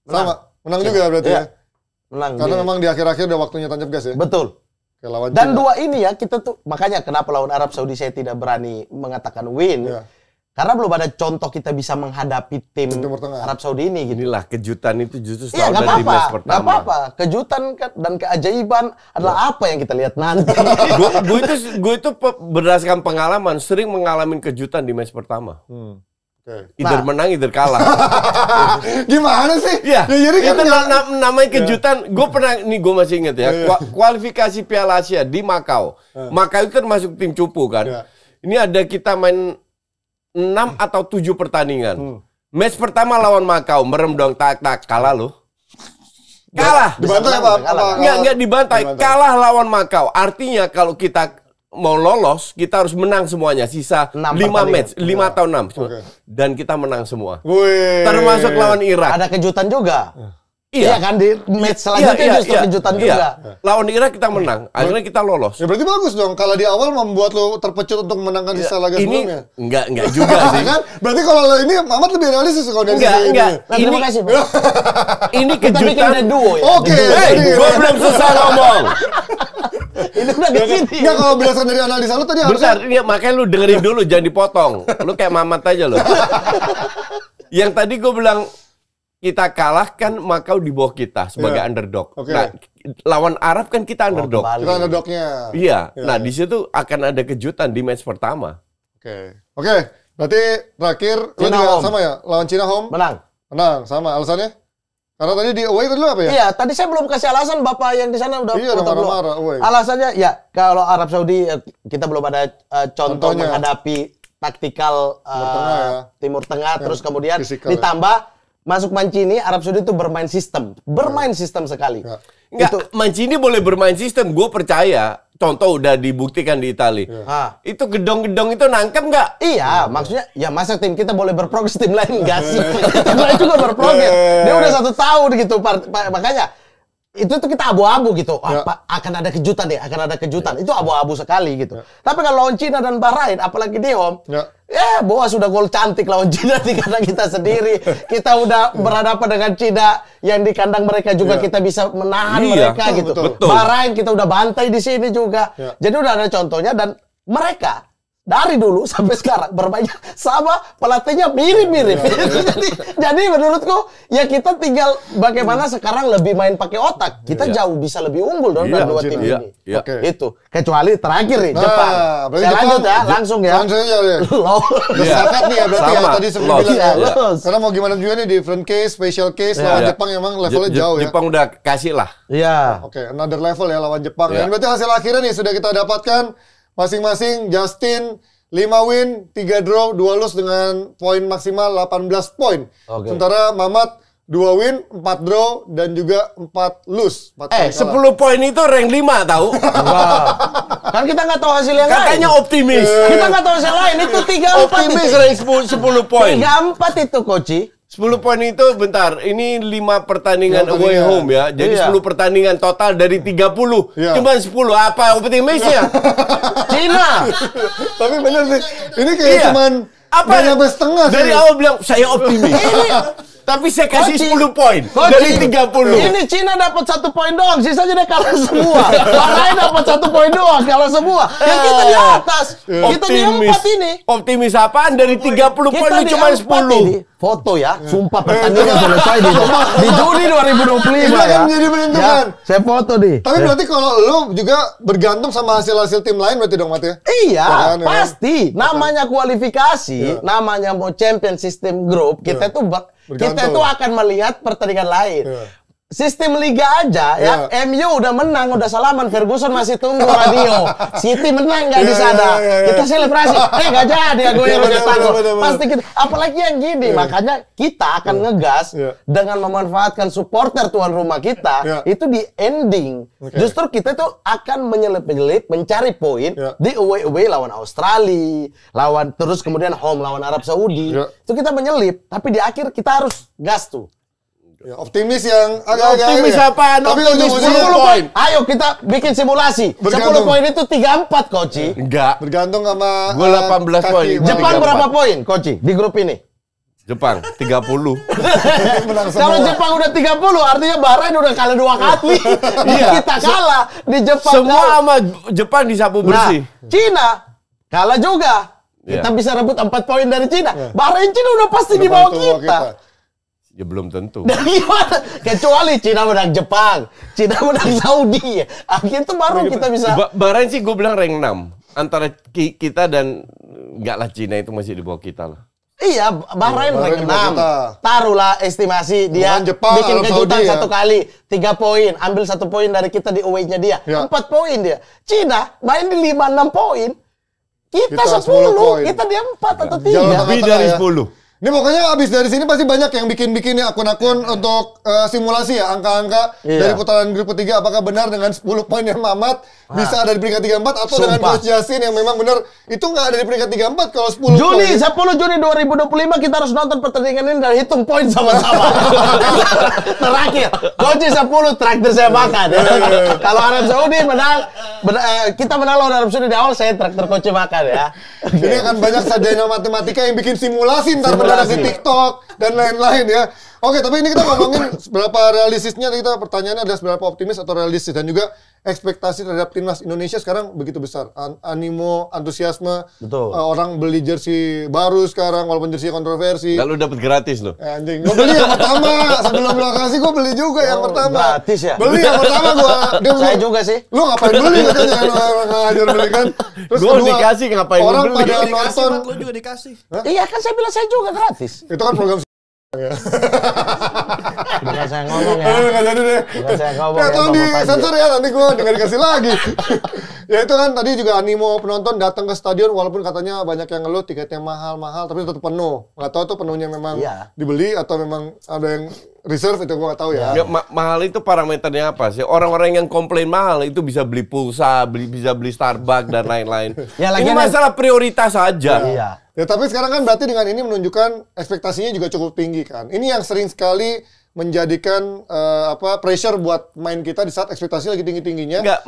Sama. Menang juga berarti ya. Menang. Karena memang di akhir-akhir udah waktunya tancap gas ya. Betul. Lawan dan Cina. 2 ini ya kita tuh makanya kenapa lawan Arab Saudi saya tidak berani mengatakan win. Karena belum ada contoh kita bisa menghadapi tim Arab Saudi ini gitu. Inilah kejutan itu justru selalu ada di match pertama. Gak apa-apa. Kejutan dan keajaiban adalah apa yang kita lihat nanti. Gue itu berdasarkan pengalaman sering mengalami kejutan di match pertama. Either menang, either kalah. Gimana sih? Ya jadi kan itu namanya kejutan. Gue pernah, gue masih ingat ya, kualifikasi Piala Asia di Makau. Makau itu kan masuk tim cupu kan. Ini ada kita main 6 atau 7 pertandingan. Match pertama lawan Makau, merem dong, tak kalah loh. Kalah. Dibantai apa? Nggak dibantai. Kalah lawan Makau. Artinya kalau kita mau lolos, kita harus menang semuanya. Sisa 5 match, 5 atau 6. Dan kita menang semua. Termasuk lawan Irak. Ada kejutan juga. Iya kan, di match selanjutnya justru kejutan juga. Lawan Irak kita menang, akhirnya kita lolos. Ya berarti bagus dong, kalau di awal membuat lo terpecut untuk memenangkan sisa laga sebelumnya. Enggak juga sih. Kan? Berarti kalau ini Mamat lebih realistis kalau dari sisi ini. Terima kasih. Ini kejutan. Oke. Gue belum selesai ngomong. Itu udah di sini. Enggak, kalau berdasarkan dari analisa lu tadi harusnya. Bentar, makanya lu dengerin dulu, jangan dipotong. Lu kayak Mamat aja lo. Yang tadi gue bilang kita kalahkan Makau di bawah kita sebagai underdog. Nah, lawan Arab kan kita underdog. Kita underdognya. Iya. Nah, di situ akan ada kejutan di match pertama. Oke. Berarti terakhir lu juga sama ya? Lawan Cina home? Menang, sama. Alasannya? Karena tadi di away tadi lu apa ya? Iya, tadi saya belum kasih alasan Bapak yang di sana udah marah-marah away. Alasannya ya kalau Arab Saudi kita belum ada contoh menghadapi taktikal Timur Tengah, terus kemudian ditambah masuk Mancini, Arab Saudi itu bermain sistem sekali. Enggak, Mancini boleh bermain sistem, gue percaya. Contoh udah dibuktikan di Italia. Itu gedong-gedong itu nangkep nggak? Iya, maksudnya ya masa tim kita boleh berprogres, tim lain nggak sih? Tim lain juga berprogres. Dia udah 1 tahun gitu, makanya itu kita abu-abu gitu. Akan ada kejutan deh, akan ada kejutan. Itu abu-abu sekali gitu. Tapi kalau lawan Cina dan Bahrain, apalagi di home, Boa sudah gol cantik lawan Cina di kandang kita sendiri. Kita udah berhadapan dengan Cina yang di kandang mereka juga kita bisa menahan mereka gitu. Betul. Bahrain kita udah bantai di sini juga. Jadi udah ada contohnya dan mereka dari dulu sampai sekarang bermainnya sama, pelatihnya mirip-mirip. jadi menurutku ya kita tinggal bagaimana sekarang lebih main pakai otak. Kita jauh bisa lebih unggul daripada dua tim ini. Itu kecuali terakhir nih Jepang. Saya lanjut ya, langsung ya. Langsung aja deh. Bersakat nih ya berarti ya tadi sebelum bilang. Karena mau gimana juga nih different case, special case lawan Jepang emang levelnya jauh ya. Jepang udah kasih lah. Iya. Oke, another level ya lawan Jepang. Dan berarti hasil akhirnya nih sudah kita dapatkan. Masing-masing Justin 5 win, 3 draw, 2 lose dengan poin maksimal 18 poin. Sementara Mamat 2 win, 4 draw, dan juga 4 lose. 10 poin itu rank 5 tahu? Kan kita nggak tahu hasil yang lain. Katanya optimis. Kita nggak tahu hasil lain, itu 3-4 optimis rank 10 poin. 3-4 itu, Koci. 10 poin itu bentar, ini 5 pertandingan away home ya. Jadi 10 pertandingan total dari 30. Cuma 10, apa optimisnya? Cina. Tapi bener sih, ini kayak cuman apa nyampe setengah sih. Dari awal bilang, saya optimis. Tapi saya kasih 10 poin dari 30. Ini Cina dapat 1 poin doang, sisanya dia kalah semua. Bahrain dapat 1 poin doang, kalah semua. Yang kita di atas. Kita di 4 ini. Optimis apaan? Dari 30 poin lu cuma 10. Foto ya, sumpah pertandingan selesai di Juni 2025 ini akan menjadi menentukan. Ya, saya foto nih. Tapi berarti kalau lu juga bergantung sama hasil-hasil tim lain berarti dong, Mat ya? Iya, pasti. Namanya kualifikasi, namanya mau champion sistem grup, kita tuh akan melihat pertandingan lain. Sistem liga aja ya, MU udah menang, udah salaman, Ferguson masih tunggu radio. City menang nggak di sana, kita selebrasi. Nggak jadi, Aguero cetak gol. Pasti kita, apalagi yang gini, makanya kita akan ngegas dengan memanfaatkan supporter tuan rumah kita itu di ending. Justru kita tuh akan menyelip-nyelip, mencari poin di away lawan Australia, lawan terus kemudian home lawan Arab Saudi. Itu kita menyelip, tapi di akhir kita harus gas tuh. Ya, optimis yang agak-agak optimis apaan? Tapi Optimis 10 poin. Ayo kita bikin simulasi. 10 poin itu 34, Koci. Enggak. Bergantung sama gue 18 poin. Jepang berapa poin, Koci, di grup ini? Jepang 30. Kalau Jepang udah 30, artinya Bahrain udah kalah 2 kali. Kita kalah di Jepang. Semua sama Jepang disapu bersih. Nah, Cina kalah juga. Kita bisa rebut 4 poin dari Cina. Bahrain Cina udah pasti di bawah kita. Ya belum tentu. Dan gimana? Kecuali Cina menang Jepang, Cina menang Saudi. Akhirnya itu baru kita bisa. Bahrain sih gue bilang rank 6. Antara kita dan enggak lah, Cina itu masih di bawah kita lah. Iya, Bahrain rank 6. Taruhlah estimasi dia Jepang, bikin kejutan Saudi, 1 kali, 3 poin, ambil 1 poin dari kita di away-nya dia. 4 poin dia. Cina main di 5-6 poin. Kita 10, kita di 4 atau 3. Lebih dari 10. Ini pokoknya abis dari sini pasti banyak yang bikin akun-akun untuk simulasi ya, angka-angka dari putaran grup ketiga. Apakah benar dengan 10 poin yang Mamat bisa ada di peringkat 34 atau dengan Coach Yasin yang memang benar itu nggak ada di peringkat 34 kalau 10 Juni, poin. 10 Juni 2025 kita harus nonton pertandingan ini dan hitung poin sama-sama. Terakhir, Coach 10 traktir saya makan. Kalau Arab Saudi menang, kita menang lawan Arab Saudi di awal, saya traktir Coach makan ya. Ini akan banyak sarjana matematika yang bikin simulasi ntar di TikTok dan lain-lain ya. Oke, tapi ini kita ngomongin seberapa realistisnya. Kita pertanyaannya adalah seberapa optimis atau realistis, dan juga ekspektasi terhadap timnas Indonesia sekarang begitu besar. Animo, antusiasme, orang beli jersey baru sekarang walaupun jersey kontroversi. Lalu dapat gratis loh. Anjing, gue beli yang pertama sebelum lokasi, gue beli juga yang pertama. Gratis ya? Beli yang pertama gue. Saya juga sih. Lu ngapain beli katanya, orang ngajar beli kan? Terus gue dikasih, ngapain lu beli? Orang pada nonton. Lu juga dikasih. Iya kan saya bilang saya juga gratis. Itu kan program Bukan saya ngomong ya. Nggak jadi deh. Bukan saya ngomong Ya, ya. tolong di sensor ya, nanti gue nggak dikasih lagi. Ya itu kan tadi juga animo penonton datang ke stadion walaupun katanya banyak yang ngeluh tiketnya mahal-mahal tapi tetap penuh. Nggak tahu tuh penuhnya memang dibeli atau memang ada yang reserve, itu gua nggak tahu ya. Mahal itu parameternya apa sih? Orang-orang yang komplain mahal itu bisa beli pulsa, bisa beli Starbucks dan lain-lain. Ini masalah prioritas saja. Ya tapi sekarang kan berarti dengan ini menunjukkan ekspektasinya juga cukup tinggi kan. Ini yang sering sekali menjadikan pressure buat main kita di saat ekspektasi lagi tinggi-tingginya. Enggak,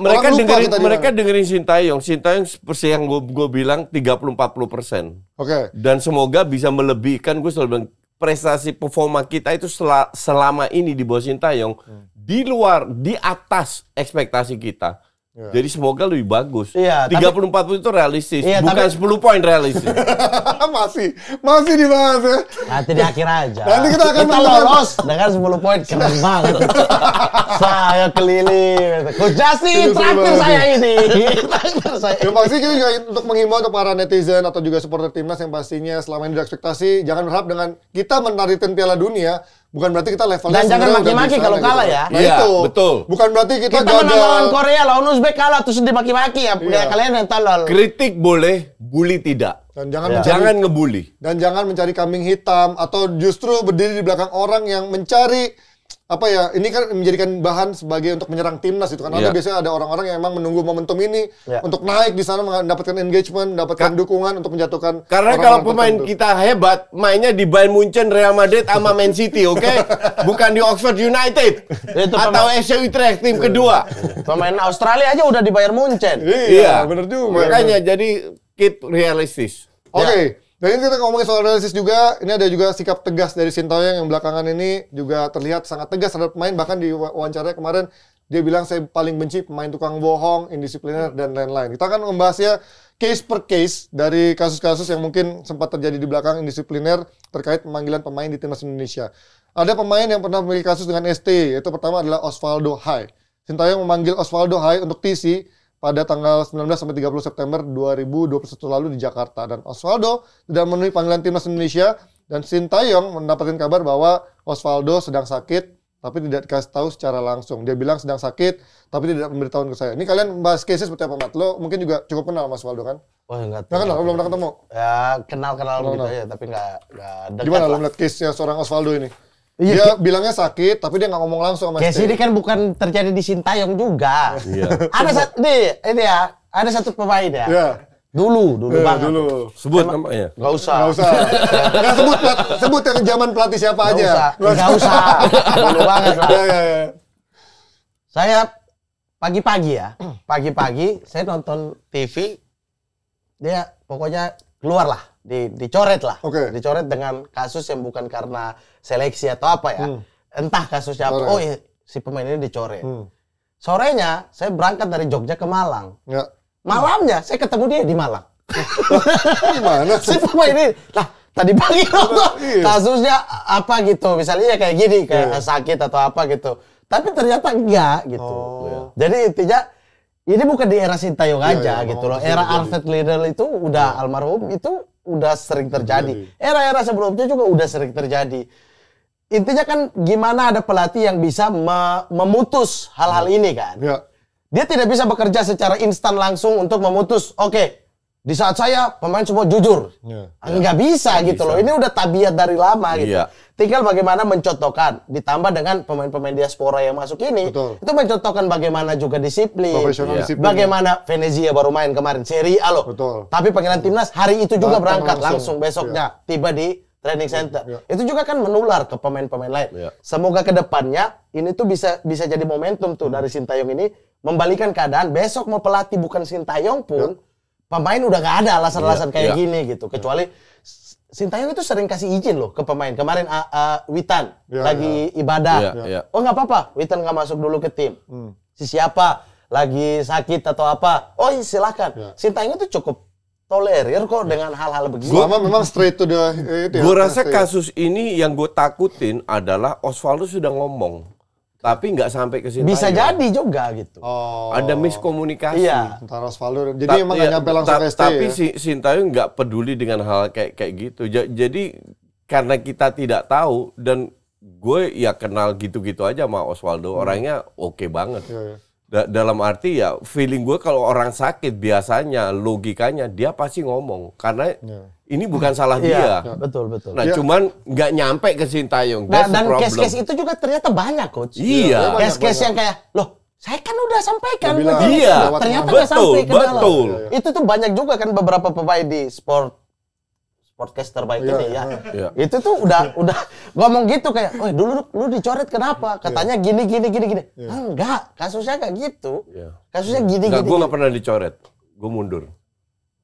mereka dengerin Sintayong. Sintayong seperti yang gue bilang 30-40%. Oke. Dan semoga bisa melebihkan, gue selalu bilang prestasi performa kita itu selama ini di bawah Sintayong di atas ekspektasi kita. Jadi semoga lebih bagus. 30-40 itu realistis, bukan 10 poin realistis. masih dibahas ya. Nanti di akhir aja. Nanti kita akan lolos dengan 10 poin, keren banget. Saya keliling. Coach Justin traktir saya ini. Yang pasti kita juga untuk menghimbau untuk para netizen atau juga supporter timnas yang pastinya selama ini ekspektasi, jangan berharap dengan kita menarikan Piala Dunia. Bukan berarti kita levelnya. Dan jangan maki-maki kalau kalah ya. Nah itu, betul. Bukan berarti kita menang lawan Korea, lawan Uzbek kalah terus dimaki-maki ya. Kalian yang tolol. Kritik boleh, bully tidak. Dan jangan ngebully. Dan jangan mencari kambing hitam atau justru berdiri di belakang orang yang mencari ini kan menjadikan bahan sebagai untuk menyerang timnas itu kan. Biasanya ada orang-orang yang emang menunggu momentum ini untuk naik di sana, mendapatkan engagement, mendapatkan dukungan untuk menjatuhkan. Karena kalau pemain kita hebat, mainnya di Bayern Munchen, Real Madrid sama Man City, oke? Bukan di Oxford United atau FC Utrecht tim kedua. Pemain Australia aja udah di Bayern Munchen. Iya, benar juga. Makanya jadi keep realistis. Oke. Dan ini kita ngomongin soal realistis juga, ini ada juga sikap tegas dari Sintayong yang belakangan ini juga terlihat sangat tegas terhadap pemain. Bahkan di wawancara kemarin, dia bilang saya paling benci pemain tukang bohong, indisipliner, dan lain-lain. Kita akan membahasnya case per case dari kasus-kasus yang mungkin sempat terjadi di belakang indisipliner terkait pemanggilan pemain di Timnas Indonesia. Ada pemain yang pernah memiliki kasus dengan ST, yaitu pertama adalah Osvaldo Hai. Sintayong memanggil Osvaldo Hai untuk TC pada tanggal 19-30 September 2021 lalu di Jakarta. Dan Osvaldo tidak memenuhi panggilan Timnas Indonesia. Dan Sintayong mendapatkan kabar bahwa Osvaldo sedang sakit, tapi tidak dikasih tahu secara langsung. Dia bilang sedang sakit, tapi tidak memberitahu ke saya. Ini kalian bahas case seperti apa, Mat? Lo mungkin juga cukup kenal sama Osvaldo kan? Oh, enggak tahu. Nggak kenal, belum pernah ketemu? Ya, kenal gitu aja, tapi nggak dekat. Gimana lo melihat case-nya seorang Osvaldo ini? Dia bilangnya sakit, tapi dia nggak ngomong langsung sama Case ini kan bukan terjadi di Sintayong juga. Ada satu pemain ya. Dulu banget. Sebut namanya. Nggak usah. Nggak sebut yang zaman pelatih siapa aja. Nggak usah. Dulu banget lah. Ya. Saya pagi-pagi saya nonton TV, dia pokoknya keluar lah. Dicoret lah, dicoret dengan kasus yang bukan karena seleksi atau apa ya, entah kasusnya apa. Oh ya, si pemain ini dicoret. Sorenya saya berangkat dari Jogja ke Malang. Malamnya saya ketemu dia di Malang. Gimana? Si pemain ini, lah tadi pagi kasusnya apa gitu, misalnya kayak gini, kayak sakit atau apa gitu. Tapi ternyata enggak gitu. Jadi intinya ini bukan di era Sintayong aja gitu loh. Era Alfred Riedel itu udah almarhum itu udah sering terjadi. Era-era sebelumnya juga udah sering terjadi. Intinya kan gimana ada pelatih yang bisa memutus hal-hal ini kan. Dia tidak bisa bekerja secara instan langsung untuk memutus. Oke, di saat saya pemain semua jujur. Nggak bisa gitu loh. Ini udah tabiat dari lama gitu. Tinggal bagaimana mencontohkan. Ditambah dengan pemain-pemain diaspora yang masuk ini. Itu mencontohkan bagaimana juga disiplin. Disiplin. Bagaimana Venezia baru main kemarin. Serie A loh. Tapi panggilan timnas hari itu juga berangkat langsung besoknya. Tiba di training center. Itu juga kan menular ke pemain-pemain lain. Semoga ke depannya ini tuh bisa jadi momentum tuh dari Sintayong ini. Membalikan keadaan. Besok mau pelatih bukan Sintayong pun. Pemain udah gak ada alasan-alasan kayak gini gitu. Kecuali Sintayong itu sering kasih izin loh ke pemain. Kemarin Witan lagi ibadah. Oh nggak apa-apa, Witan nggak masuk dulu ke tim. Si siapa lagi sakit atau apa? Oh silakan. Sintayong itu cukup tolerir kok dengan hal-hal begini. Selama memang straight to the Gue rasa kasus ini yang gue takutin adalah Osvaldo sudah ngomong. Tapi nggak sampai ke Sintayong. Bisa jadi juga gitu. Ada miskomunikasi. Antara Osvaldo. Jadi emang nggak nyampe langsung ke ST. Tapi Sintayong nggak peduli dengan hal kayak gitu. Jadi karena kita tidak tahu dan gue ya kenal gitu-gitu aja sama Osvaldo. Orangnya oke banget. Dalam arti ya feeling gue kalau orang sakit biasanya logikanya dia pasti ngomong karena ini bukan salah dia. Betul. Nah cuman nggak nyampe ke Sintayong. Nah, dan case-case itu juga ternyata banyak coach. Iya. Case-case yang kayak loh saya kan udah sampaikan. Iya. Ternyata nggak sampai ke dalam. Betul. Itu tuh banyak juga kan beberapa pemain di sportcast terbaik ini ya. Itu tuh udah ngomong gitu kayak, "Oh, dulu lu dicoret kenapa?" Katanya gini. Enggak, kasusnya kayak gitu. Kasusnya gini. Gue nggak pernah dicoret. Gue mundur.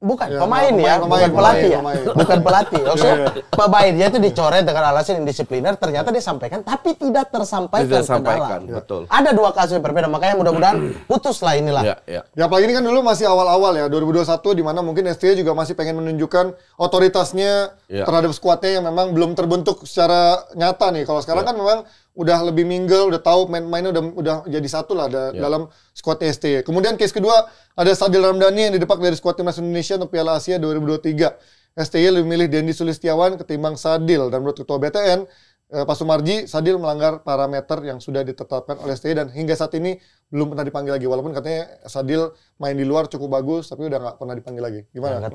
Bukan pemain ya, bukan pelatih ya. Bukan pelatih. Oke. Pemainnya itu dicoret dengan alasan indisipliner, ternyata dia sampaikan tapi tidak tersampaikan ke dalam. Betul. Ada 2 kasus yang berbeda, makanya mudah-mudahan putuslah inilah. Ya apalagi ini kan dulu masih awal-awal ya, 2021 di mana mungkin STY juga masih pengen menunjukkan otoritasnya terhadap skuadnya yang memang belum terbentuk secara nyata nih. Kalau sekarang kan memang udah lebih mingle, udah tahu main-mainnya udah jadi satu lah dalam skuad STY. Kemudian case kedua ada Sadil Ramdhani yang didepak dari skuad timnas Indonesia untuk Piala Asia 2023. STY lebih milih Dendi Sulistiawan ketimbang Sadil, dan menurut Ketua BTN Pak Sumarji, Sadil melanggar parameter yang sudah ditetapkan oleh STY dan hingga saat ini belum pernah dipanggil lagi. Walaupun katanya Sadil main di luar cukup bagus, tapi udah nggak pernah dipanggil lagi. Gimana?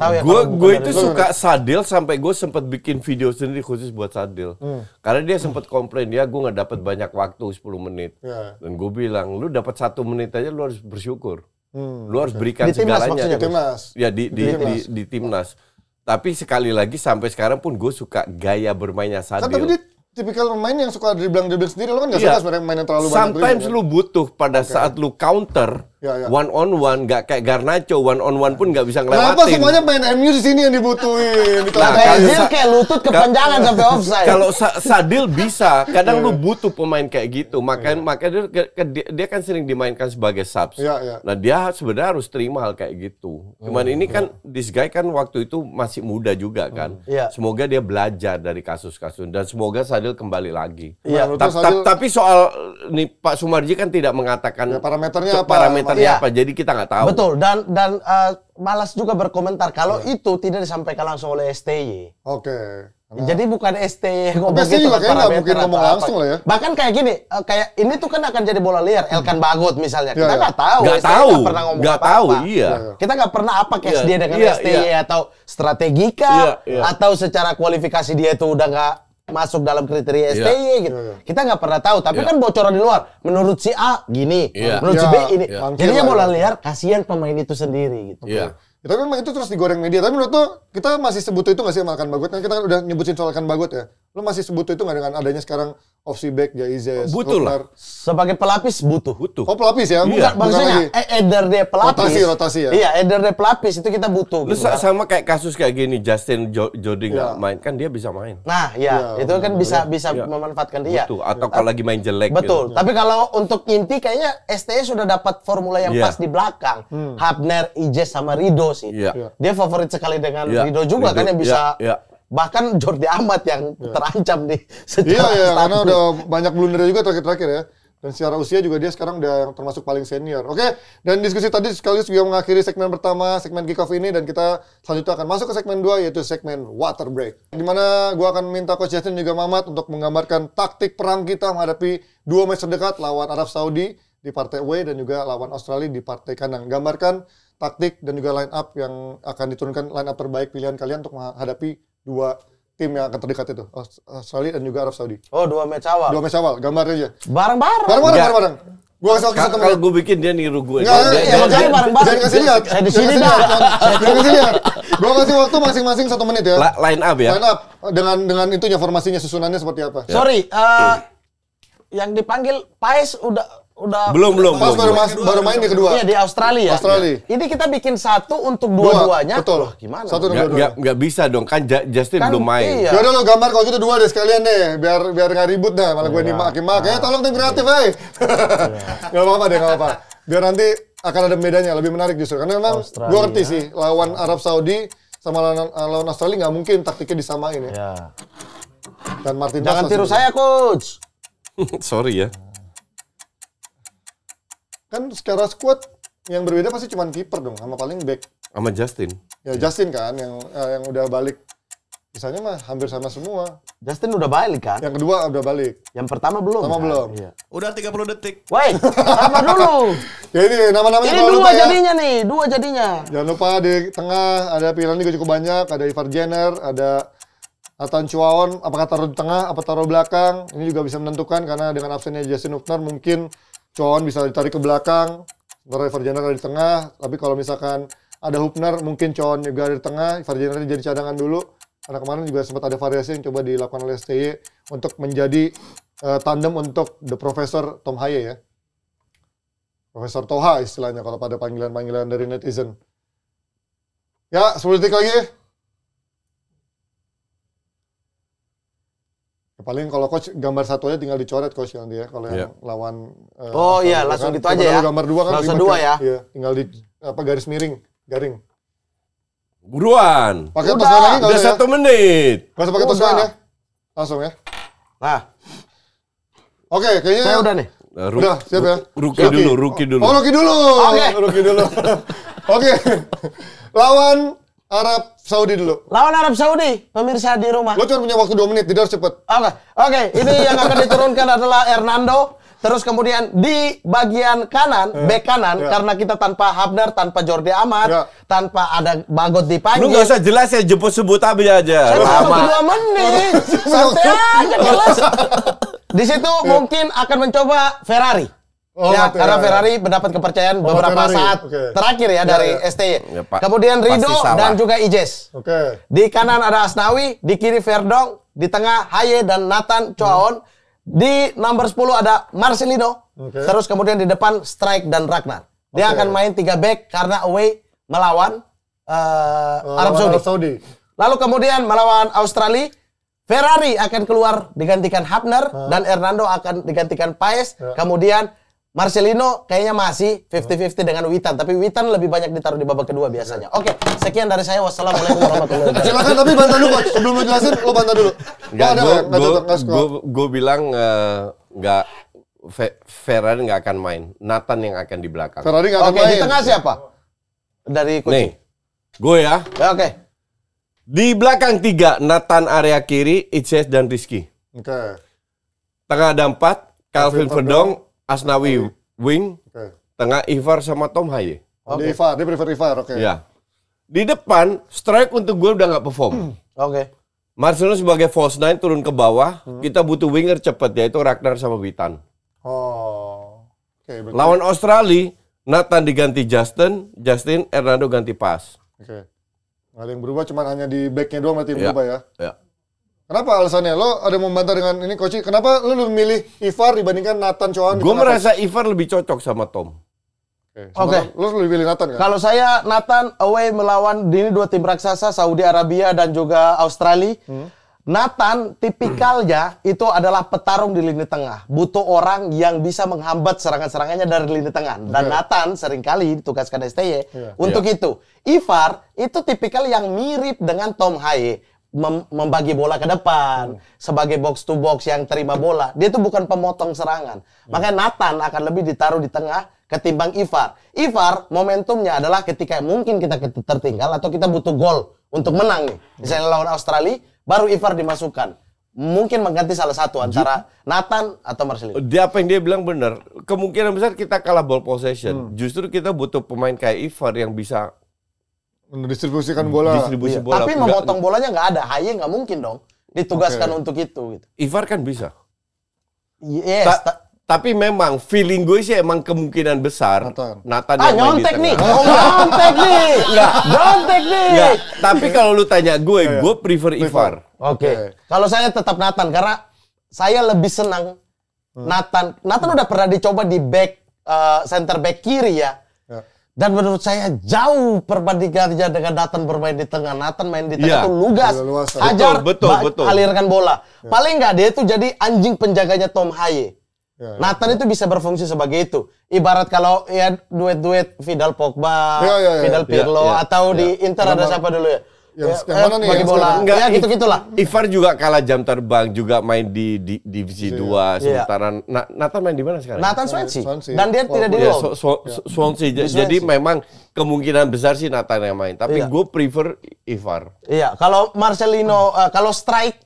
Gue itu suka Sadil sampai gue sempat bikin video sendiri khusus buat Sadil. Karena dia sempat komplain, gue nggak dapat banyak waktu 10 menit. Dan gue bilang, lu dapat 1 menit aja lu harus bersyukur. Lu harus berikan segalanya. Di timnas. Ya di timnas. Tapi sekali lagi sampai sekarang pun gue suka gaya bermainnya Sadil. Tapi dia tipikal pemain yang suka dribbling sendiri, lo kan nggak suka sebenarnya main yang terlalu banyak. Sometimes lu butuh pada saat lu counter one on one, nggak kayak Garnacho one on one pun nggak bisa ngelewatin. Kenapa semuanya main MU di sini yang dibutuhin? Sadil kayak lutut kepanjangan sampai offside. Kalau Sadil bisa, kadang lu butuh pemain kayak gitu. Makanya dia kan sering dimainkan sebagai subs. Nah dia sebenarnya harus terima hal kayak gitu. Cuman ini kan this guy kan waktu itu masih muda juga kan. Semoga dia belajar dari kasus-kasus dan semoga Sadil kembali lagi. Tapi soal nih Pak Sumarji kan tidak mengatakan parameternya apa, jadi kita nggak tahu. Betul, dan malas juga berkomentar kalau itu tidak disampaikan langsung oleh STY. Jadi bukan STY ngomong gitu. Juga kayaknya nggak mungkin ngomong langsung lah ya. Bahkan kayak gini, kayak ini tuh kan akan jadi bola liar. Elkan Bagot misalnya, kita nggak tahu. Nggak pernah ngomong apa-apa. Kita nggak pernah apa case dia dengan STY atau strategika atau secara kualifikasi dia itu udah nggak masuk dalam kriteria STY gitu. Kita nggak pernah tahu, tapi kan bocoran di luar. Menurut si A gini, menurut si B ini. Jadinya bola liar, kasihan pemain itu sendiri gitu. Tapi memang itu terus digoreng media. Tapi menurut lo, kita masih sebut itu nggak sih sama Elkan Bagot? Kan kita kan udah nyebutin soal Elkan Bagot ya. Lo masih sebut itu nggak dengan adanya sekarang opsi back, Jaizes, butuh lah. Sebagai pelapis butuh. Oh pelapis ya? Bukan maksudnya either dia pelapis. Rotasi ya? Iya, either dia pelapis itu kita butuh. Gitu. Sama kayak kasus kayak gini, Justin Jody nggak main, kan dia bisa main. Nah, itu kan bisa memanfaatkan dia. Betul. Atau kalau lagi main jelek. Betul. Tapi kalau untuk inti kayaknya STY sudah dapat formula yang pas di belakang. Hapner, Ijes sama Rido sih. Dia favorit sekali dengan Rido juga kan yang bisa. Bahkan Jordi Amat yang terancam nih secara karena udah banyak blunder juga terakhir-terakhir ya. Dan secara usia juga dia sekarang udah termasuk paling senior. Oke, dan diskusi tadi sekaligus juga mengakhiri segmen pertama, segmen kick-off ini. Dan kita selanjutnya akan masuk ke segmen 2, yaitu segmen water break. Dimana gue akan minta Coach Justin juga Mamat untuk menggambarkan taktik perang kita menghadapi 2 match terdekat lawan Arab Saudi di partai away dan juga lawan Australia di partai kandang. Gambarkan taktik dan juga line up yang akan diturunkan, line up terbaik pilihan kalian untuk menghadapi 2 tim yang akan terdekat itu, Australia dan juga Arab Saudi. Oh, 2 match awal. 2 match awal, gambar aja. Bareng-bareng. Gua kasih waktu 1 menit. Kalau gue bikin dia niru gue. Jangan bareng-bareng. Jangan kasih lihat. Di sini dah. Jangan kasih lihat. Gua kasih waktu masing-masing 1 menit ya. Line up ya. Line up dengan itunya formasinya, susunannya seperti apa? Sorry, yang dipanggil Paes udah belum. Pas baru main di kedua. Iya, di Australia. Ini kita bikin 1 untuk dua-duanya. Betul. Gimana? 1 dan 2. Nggak bisa dong, kan Justin belum main. Ya udah lo gambar kalau gitu 2 deh sekalian deh, biar nggak ribut dah. Malah gue dimaki-maki. Ya tolong tim kreatif, Nggak apa-apa deh, nggak apa-apa. Biar nanti akan ada bedanya, lebih menarik justru. Karena memang gue ngerti sih, lawan Arab Saudi sama lawan Australia nggak mungkin taktiknya disamain ya. Dan Martin jangan tiru saya, Coach. Sorry ya. Kan secara squad yang berbeda pasti cuma kiper dong, sama paling back. Sama Justin. Ya Justin kan yang udah balik Sisanya mah hampir sama semua. Justin udah balik kan? Yang kedua udah balik. Yang pertama belum. Pertama kan? belum. Iya. Udah 30 detik. Woi, apa dulu? Ya ini nama-namanya Ini jangan dua lupa ya. jadinya nih, dua jadinya. Jangan lupa di tengah ada pilihan juga cukup banyak. Ada Ivar Jenner, ada Nathan Chuaon. Apakah taruh di tengah, apa taruh belakang? Ini juga bisa menentukan karena dengan absennya Justin Hubner mungkin Chuaon bisa ditarik ke belakang. Sementara Ivar Jenner ada di tengah. Tapi kalau misalkan ada Hubner, mungkin Chuaon juga ada di tengah. Ivar Jenner jadi cadangan dulu. Karena kemarin juga sempat ada variasi yang coba dilakukan oleh STY untuk menjadi tandem untuk The Professor Tom Haye ya. Profesor Toha istilahnya kalau pada panggilan-panggilan dari netizen. Ya, 10 detik lagi. Ya, paling kalau coach gambar satu aja tinggal dicoret coach nanti ya. Kalau yang lawan. Oh iya, langsung gitu aja ya. Gambar dua kan. Langsung dua ya. Iya, tinggal di garis miring, garing. Buruan. Pakai Udah. tos lagi nggak Udah usah ya? 1 menit. Nggak usah pakai tos Udah. ya. Langsung ya. Nah, Oke, kayaknya. saya udah nih. Udah, siap ya. Rookie dulu. Oh, Rookie dulu. Oke. Rookie dulu. Oke. Lawan Arab Saudi dulu. Lawan Arab Saudi, pemirsa di rumah. Lo cuma punya waktu 2 menit, jadi harus cepet. Oke, ini yang akan diturunkan adalah Hernando. Terus kemudian di bagian kanan, bek kanan, karena kita tanpa Hubner, tanpa Jordi Amat, tanpa ada Bagot Lu dipanggil. nggak usah jelas ya, sebut aja. Saya Lama. waktu 2 menit. Santai aja jelas. Di situ mungkin akan mencoba Ferrari. Oh, ya, mati, karena ya. Ferrari mendapat kepercayaan beberapa Ferrari. saat Oke. terakhir ya dari STY. Ya, Pak. Kemudian Pasti Rido salah. dan juga Ijes. Oke. Di kanan ada Asnawi, di kiri Verdong, di tengah Haye dan Nathan Chuaon. Di nomor 10 ada Marcelino. Oke. Terus kemudian di depan Strike dan Ragnar. Dia Oke. akan main 3 back karena away melawan Arab Saudi. Arab Saudi. Lalu kemudian melawan Australia, Ferrari akan keluar digantikan Hubner dan Hernando akan digantikan Paes. Kemudian Marcelino kayaknya masih 50-50 dengan Witan, tapi Witan lebih banyak ditaruh di babak kedua biasanya. Oke, sekian dari saya. Wassalamualaikum warahmatullahi wabarakatuh. Silakan tapi bantah dulu coach. Sebelum lu jelasin, lo bantah dulu. Gue bilang nggak Ferrari nggak akan main. Nathan yang akan di belakang. Ferrari nggak akan Oke, main. di tengah siapa? Dari coach. Nih, gue ya. Ya, oke. Di belakang 3, Nathan area kiri, Itses dan Rizky. Oke. Tengah ada 4, Calvin Verdong, Asnawi wing, Oke. tengah Ivar sama Tom Haye. Dia Ivar, dia prefer Ivar. Oke. Ya. Di depan, strike untuk gue udah nggak perform. Oke. Marcelo sebagai false nine turun ke bawah, kita butuh winger cepet, yaitu Ragnar sama Witan. Oh. Oke. berarti- Lawan Australia, Nathan diganti Justin, Hernando ganti pas. Oke. Nggak ada yang berubah, cuma hanya di backnya doang berarti yang Ya. berubah ya. Ya. Kenapa alasannya? Lo ada mau membantah dengan ini coach? Kenapa lo lebih milih Ivar dibandingkan Nathan Chuaon? Gue merasa Ivar lebih cocok sama Tom. Oke. Lo lebih pilih Nathan kan? Kalau saya Nathan away melawan ini 2 tim raksasa Saudi Arabia dan juga Australia. Nathan tipikalnya itu adalah petarung di lini tengah. Butuh orang yang bisa menghambat serangan-serangannya dari lini tengah. Dan Nathan seringkali ditugaskan STY untuk itu. Ivar itu tipikal yang mirip dengan Tom Haye. Membagi bola ke depan. Sebagai box to box yang terima bola. Dia itu bukan pemotong serangan. Makanya Nathan akan lebih ditaruh di tengah ketimbang Ivar. Ivar momentumnya adalah ketika mungkin kita tertinggal atau kita butuh gol untuk menang nih. Misalnya lawan Australia, baru Ivar dimasukkan. Mungkin mengganti salah satu antara Nathan atau Marcelino. Dia apa yang dia bilang benar. Kemungkinan besar kita kalah ball possession. Justru kita butuh pemain kayak Ivar yang bisa mendistribusikan bola. distribusi bola. Tapi memotong bolanya nggak ada. Haye nggak mungkin dong ditugaskan untuk itu. Gitu. Ivar kan bisa. Yes. Tapi memang feeling gue sih emang kemungkinan besar Nathan yang main di nyontek tengah. nih. Nyontek nih. Nyontek nih. Nggak, tapi kalau lu tanya gue prefer Ivar. Oke. Kalau saya tetap Nathan karena saya lebih senang Nathan. Nathan udah pernah dicoba di back center back kiri ya. Dan menurut saya jauh perbandingannya dengan Nathan bermain di tengah. Nathan main di tengah itu lugas, hajar, betul. alirkan bola. Paling nggak dia itu jadi anjing penjaganya Tom Haye. Nathan itu bisa berfungsi sebagai itu. Ibarat kalau ya duet-duet Vidal Pogba, Vidal Pirlo, atau di Inter ada siapa dulu ya? Yang mana nih? Bagi bola. Enggak, Ya gitu-gitulah. Ivar juga kalah jam terbang, juga main di divisi 2. Sementara Nathan main di mana sekarang? Nathan Swansea. Dan dia tidak di loan. Swansea. Jadi memang kemungkinan besar sih Nathan yang main. Tapi gue prefer Ivar. Iya, kalau Marcelino, kalau strike,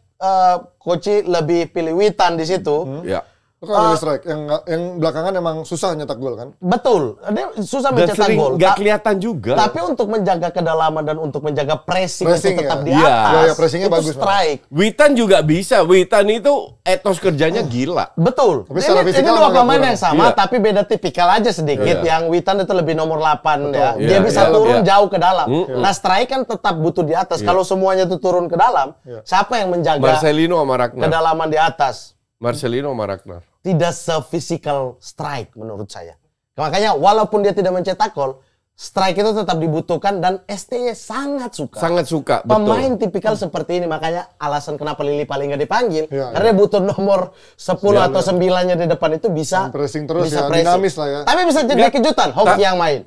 Koci lebih pilih Witan di situ. Iya. Kalau strike yang belakangan emang susah nyetak gol kan? Betul, dia susah Dan mencetak sering gol. nggak kelihatan juga. Tapi untuk menjaga kedalaman dan untuk menjaga pressing Pressing, itu tetap ya. di atas, Iya, pressingnya itu bagus, strike. Witan juga bisa. Witan itu etos kerjanya gila. Betul. Tapi secara Ini fisikal dua agak pemain kurang. yang sama, Iya. tapi beda tipikal aja sedikit. Iya. Yang Witan itu lebih nomor 8 ya. Betul. Dia Iya, bisa iya, turun iya. jauh ke dalam. Nah, strike kan tetap butuh di atas. Kalau semuanya itu turun ke dalam, siapa yang menjaga Marcelino sama Ragnar. kedalaman di atas? Marcelino sama Ragnar. Tidak se-physical strike menurut saya. Makanya walaupun dia tidak mencetak gol, strike itu tetap dibutuhkan dan STY sangat suka. Sangat suka, Pemain betul. tipikal seperti ini, makanya alasan kenapa Lili paling nggak dipanggil, Iya, karena dia butuh nomor 10 atau 9-nya di depan itu bisa Pressing terus bisa ya, pressing. dinamis lah ya. Tapi bisa jadi kejutan, Hoki yang main.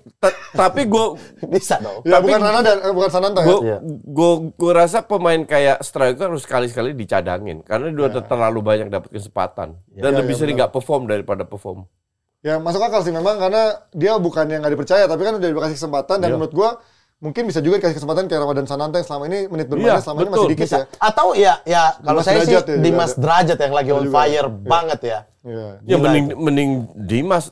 Tapi gue Bisa dong. Ya Tapi- bukan Nana dan bukan Sananta ya. gue rasa pemain kayak striker harus sekali-sekali dicadangin karena dia udah terlalu banyak dapat kesempatan dan lebih sering nggak perform daripada perform. Ya masuk akal sih memang karena dia bukan yang nggak dipercaya tapi kan udah dikasih kesempatan dan menurut gua mungkin bisa juga dikasih kesempatan kayak Ramadan Sananta yang selama ini menit bermainnya Iya, selama ini masih betul. dikit Bisa. ya. Atau ya kalau Dimas saya sih Derajat ya juga Dimas ada. Derajat yang lagi on juga. fire banget ya. Iya. Ya mending Dimas,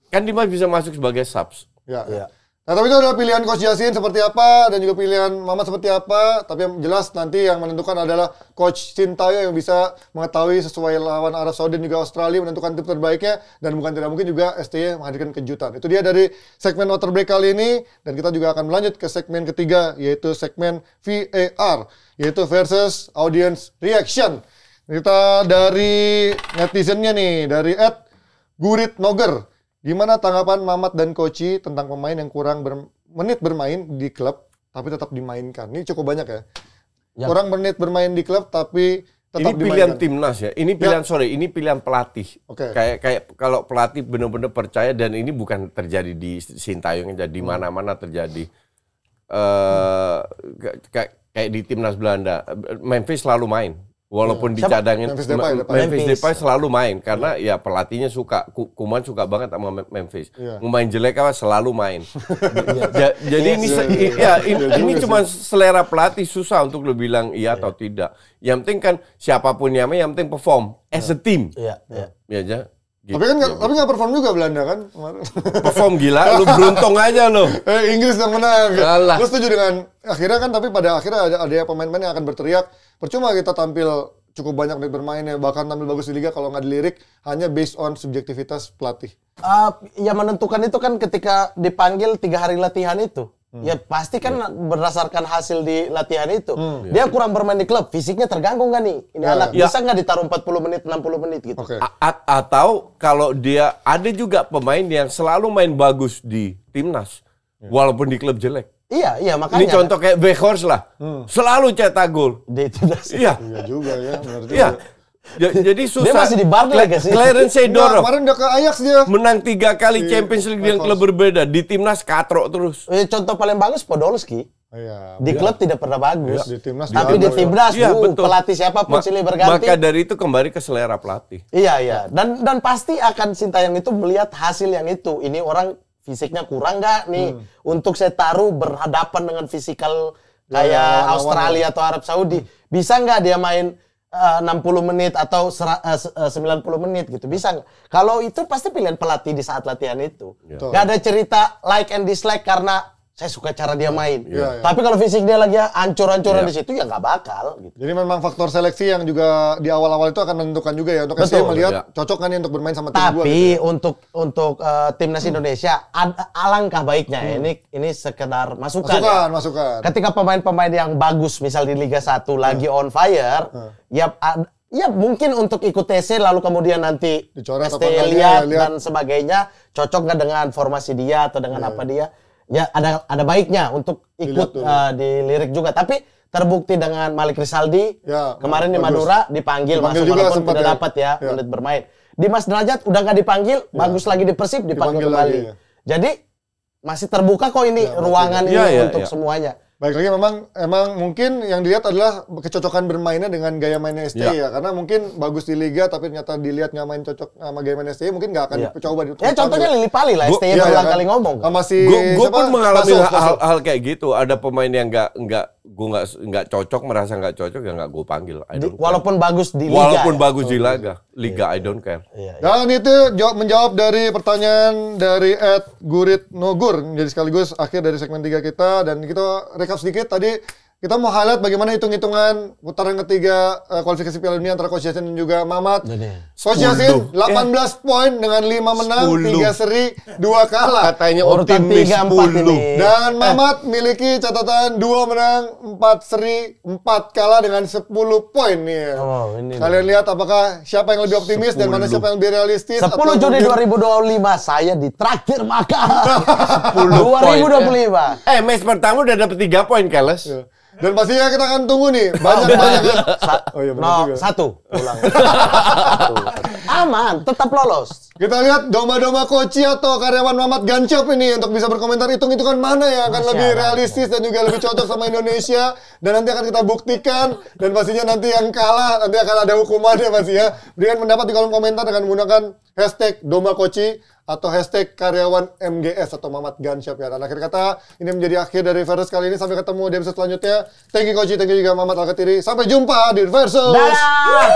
kan Dimas bisa masuk sebagai subs. Ya. Iya. Nah, tapi itu adalah pilihan Coach Yasin seperti apa dan juga pilihan Mamat seperti apa. Tapi yang jelas nanti yang menentukan adalah Coach Sintayong yang bisa mengetahui sesuai lawan Arab Saudi dan juga Australia menentukan tim terbaiknya dan bukan tidak mungkin juga STY menghadirkan kejutan. Itu dia dari segmen Water Break kali ini dan kita juga akan melanjut ke segmen ketiga yaitu segmen VAR yaitu versus Audience Reaction. Kita dari netizennya nih dari @guritnoger. Gimana tanggapan Mamat dan Koci tentang pemain yang kurang menit bermain di klub tapi tetap dimainkan? Ini cukup banyak ya. Kurang menit bermain di klub tapi tetap Ini pilihan dimainkan. timnas ya. Ini pilihan ini pilihan pelatih. Oke. Kayak kalau pelatih benar-benar percaya dan ini bukan terjadi di Sintayong aja, di mana-mana terjadi. Kayak di timnas Belanda, Memphis selalu main. Walaupun dicadangin, Memphis Depay selalu main karena ya pelatihnya suka, Koeman suka banget sama Memphis. Iya. Mau main jelek apa selalu main. Jadi ini cuma selera pelatih, susah untuk lo bilang iya atau tidak. Yang penting kan siapapun yang main, yang penting perform as a team. Iya, iya. Ya aja. Gitu. Tapi kan nggak perform juga Belanda kan kemarin. Perform gila, lu beruntung aja lo. Inggris yang menang. Alah. Lu setuju dengan akhirnya kan tapi pada akhirnya ada pemain-pemain yang akan berteriak percuma kita tampil cukup banyak menit bermainnya bahkan tampil bagus di liga kalau nggak dilirik hanya based on subjektivitas pelatih. Yang menentukan itu kan ketika dipanggil 3 hari latihan itu. Ya pasti kan berdasarkan hasil di latihan itu. Dia kurang bermain di klub, fisiknya terganggu nggak nih? Ini anak bisa nggak ditaruh 40 menit, 60 menit gitu. Oke. Atau kalau dia ada juga pemain yang selalu main bagus di timnas walaupun di klub jelek. Iya, makanya. Ini contoh kayak Weghorst lah. Selalu cetak gol. Di timnas. Iya. Iya juga ya, benar juga. Iya. Jadi susah. Dia masih di Barnley gak sih? Clarence Nah, Seedorf kemarin udah ke Ajax dia. menang 3 kali Champions League dengan klub berbeda. Di timnas katrok terus. Contoh paling bagus Podolski. Iya. Di klub tidak pernah bagus. Di timnas Tapi di bagus. timnas, Iya, betul. pelatih siapapun silih berganti. Maka dari itu kembali ke selera pelatih. Iya. Dan pasti akan Sintayong itu melihat hasil yang itu. Ini orang fisiknya kurang nggak nih? Untuk saya taruh berhadapan dengan fisikal kayak lawan-lawan Australia atau Arab Saudi. Bisa nggak dia main 60 menit atau 90 menit gitu? Bisa nggak? Kalau itu pasti pilihan pelatih di saat latihan itu. Nggak ada cerita like and dislike karena saya suka cara dia main. Tapi kalau fisik dia lagi hancur-hancuran di situ ya nggak bakal. Gitu. Jadi memang faktor seleksi yang juga di awal-awal itu akan menentukan juga ya untuk STY melihat cocok kan nih untuk bermain sama tim gua. Tapi Gitu. untuk timnas Indonesia alangkah baiknya ini sekedar masukan. Masukan. Ketika pemain-pemain yang bagus misal di Liga 1 lagi on fire, ya mungkin untuk ikut TC lalu kemudian nanti Dicoret apa STY enggaknya, lihat dan sebagainya cocok nggak dengan formasi dia atau dengan apa dia. Ya ada baiknya untuk ikut dilirik juga. Tapi terbukti dengan Malik Rizaldi kemarin di Madura dipanggil masuk walaupun tidak dapat ya menit bermain. Dimas Derajat udah nggak dipanggil, bagus lagi di Persib dipanggil kembali. Jadi masih terbuka kok ini ruangan ini untuk semuanya. Baik lagi emang mungkin yang dilihat adalah kecocokan bermainnya dengan gaya mainnya STI ya. Karena mungkin bagus di liga tapi ternyata dilihat nggak main cocok sama gaya mainnya STI, mungkin nggak akan dicoba di. Ya contohnya Lili Pali lah, STI berulang kali ngomong. Gue pun mengalami hal kayak gitu. Ada pemain yang nggak cocok, merasa nggak cocok, ya nggak gue panggil. Walaupun bagus di liga. Walaupun bagus di liga, I don't care. Dan itu menjawab dari pertanyaan dari @Gurit Nogur. Jadi sekaligus akhir dari segmen 3 kita, dan kita rekap sedikit tadi. Kita mau highlight bagaimana hitung-hitungan putaran ketiga kualifikasi Piala Dunia antara Coach Yassin dan juga Mamat. Coach Yassin 18 poin dengan 5 menang, 3 seri, 2 kalah. Katanya optimis 10. Dan Mamat miliki catatan 2 menang, 4 seri, 4 kalah dengan 10 poin nih. Kalian lihat apakah siapa yang lebih optimis dan mana siapa yang lebih realistis? 10 Juni 2025 saya ditraktir makan. 2025. Match pertama udah dapet 3 poin, Kales. Dan pastinya kita akan tunggu nih banyak-banyak. Oh iya benar juga. 1 ulang. Aman, tetap lolos. Kita lihat domba-domba Koci atau karyawan Mamat Gancap ini untuk bisa berkomentar hitung-hitungan mana yang akan lebih realistis dan juga lebih cocok sama Indonesia, dan nanti akan kita buktikan, dan pastinya nanti yang kalah nanti akan ada hukumannya pastinya. Berikan pendapat di kolom komentar dengan menggunakan hashtag domba Koci atau hashtag karyawan MGS atau Mamat Gancap ya. Dan akhir kata, ini menjadi akhir dari Versus kali ini. Sampai ketemu di episode selanjutnya. Thank you Koci, thank you juga Mamat Alkatiri. Sampai jumpa di Versus. Dadah!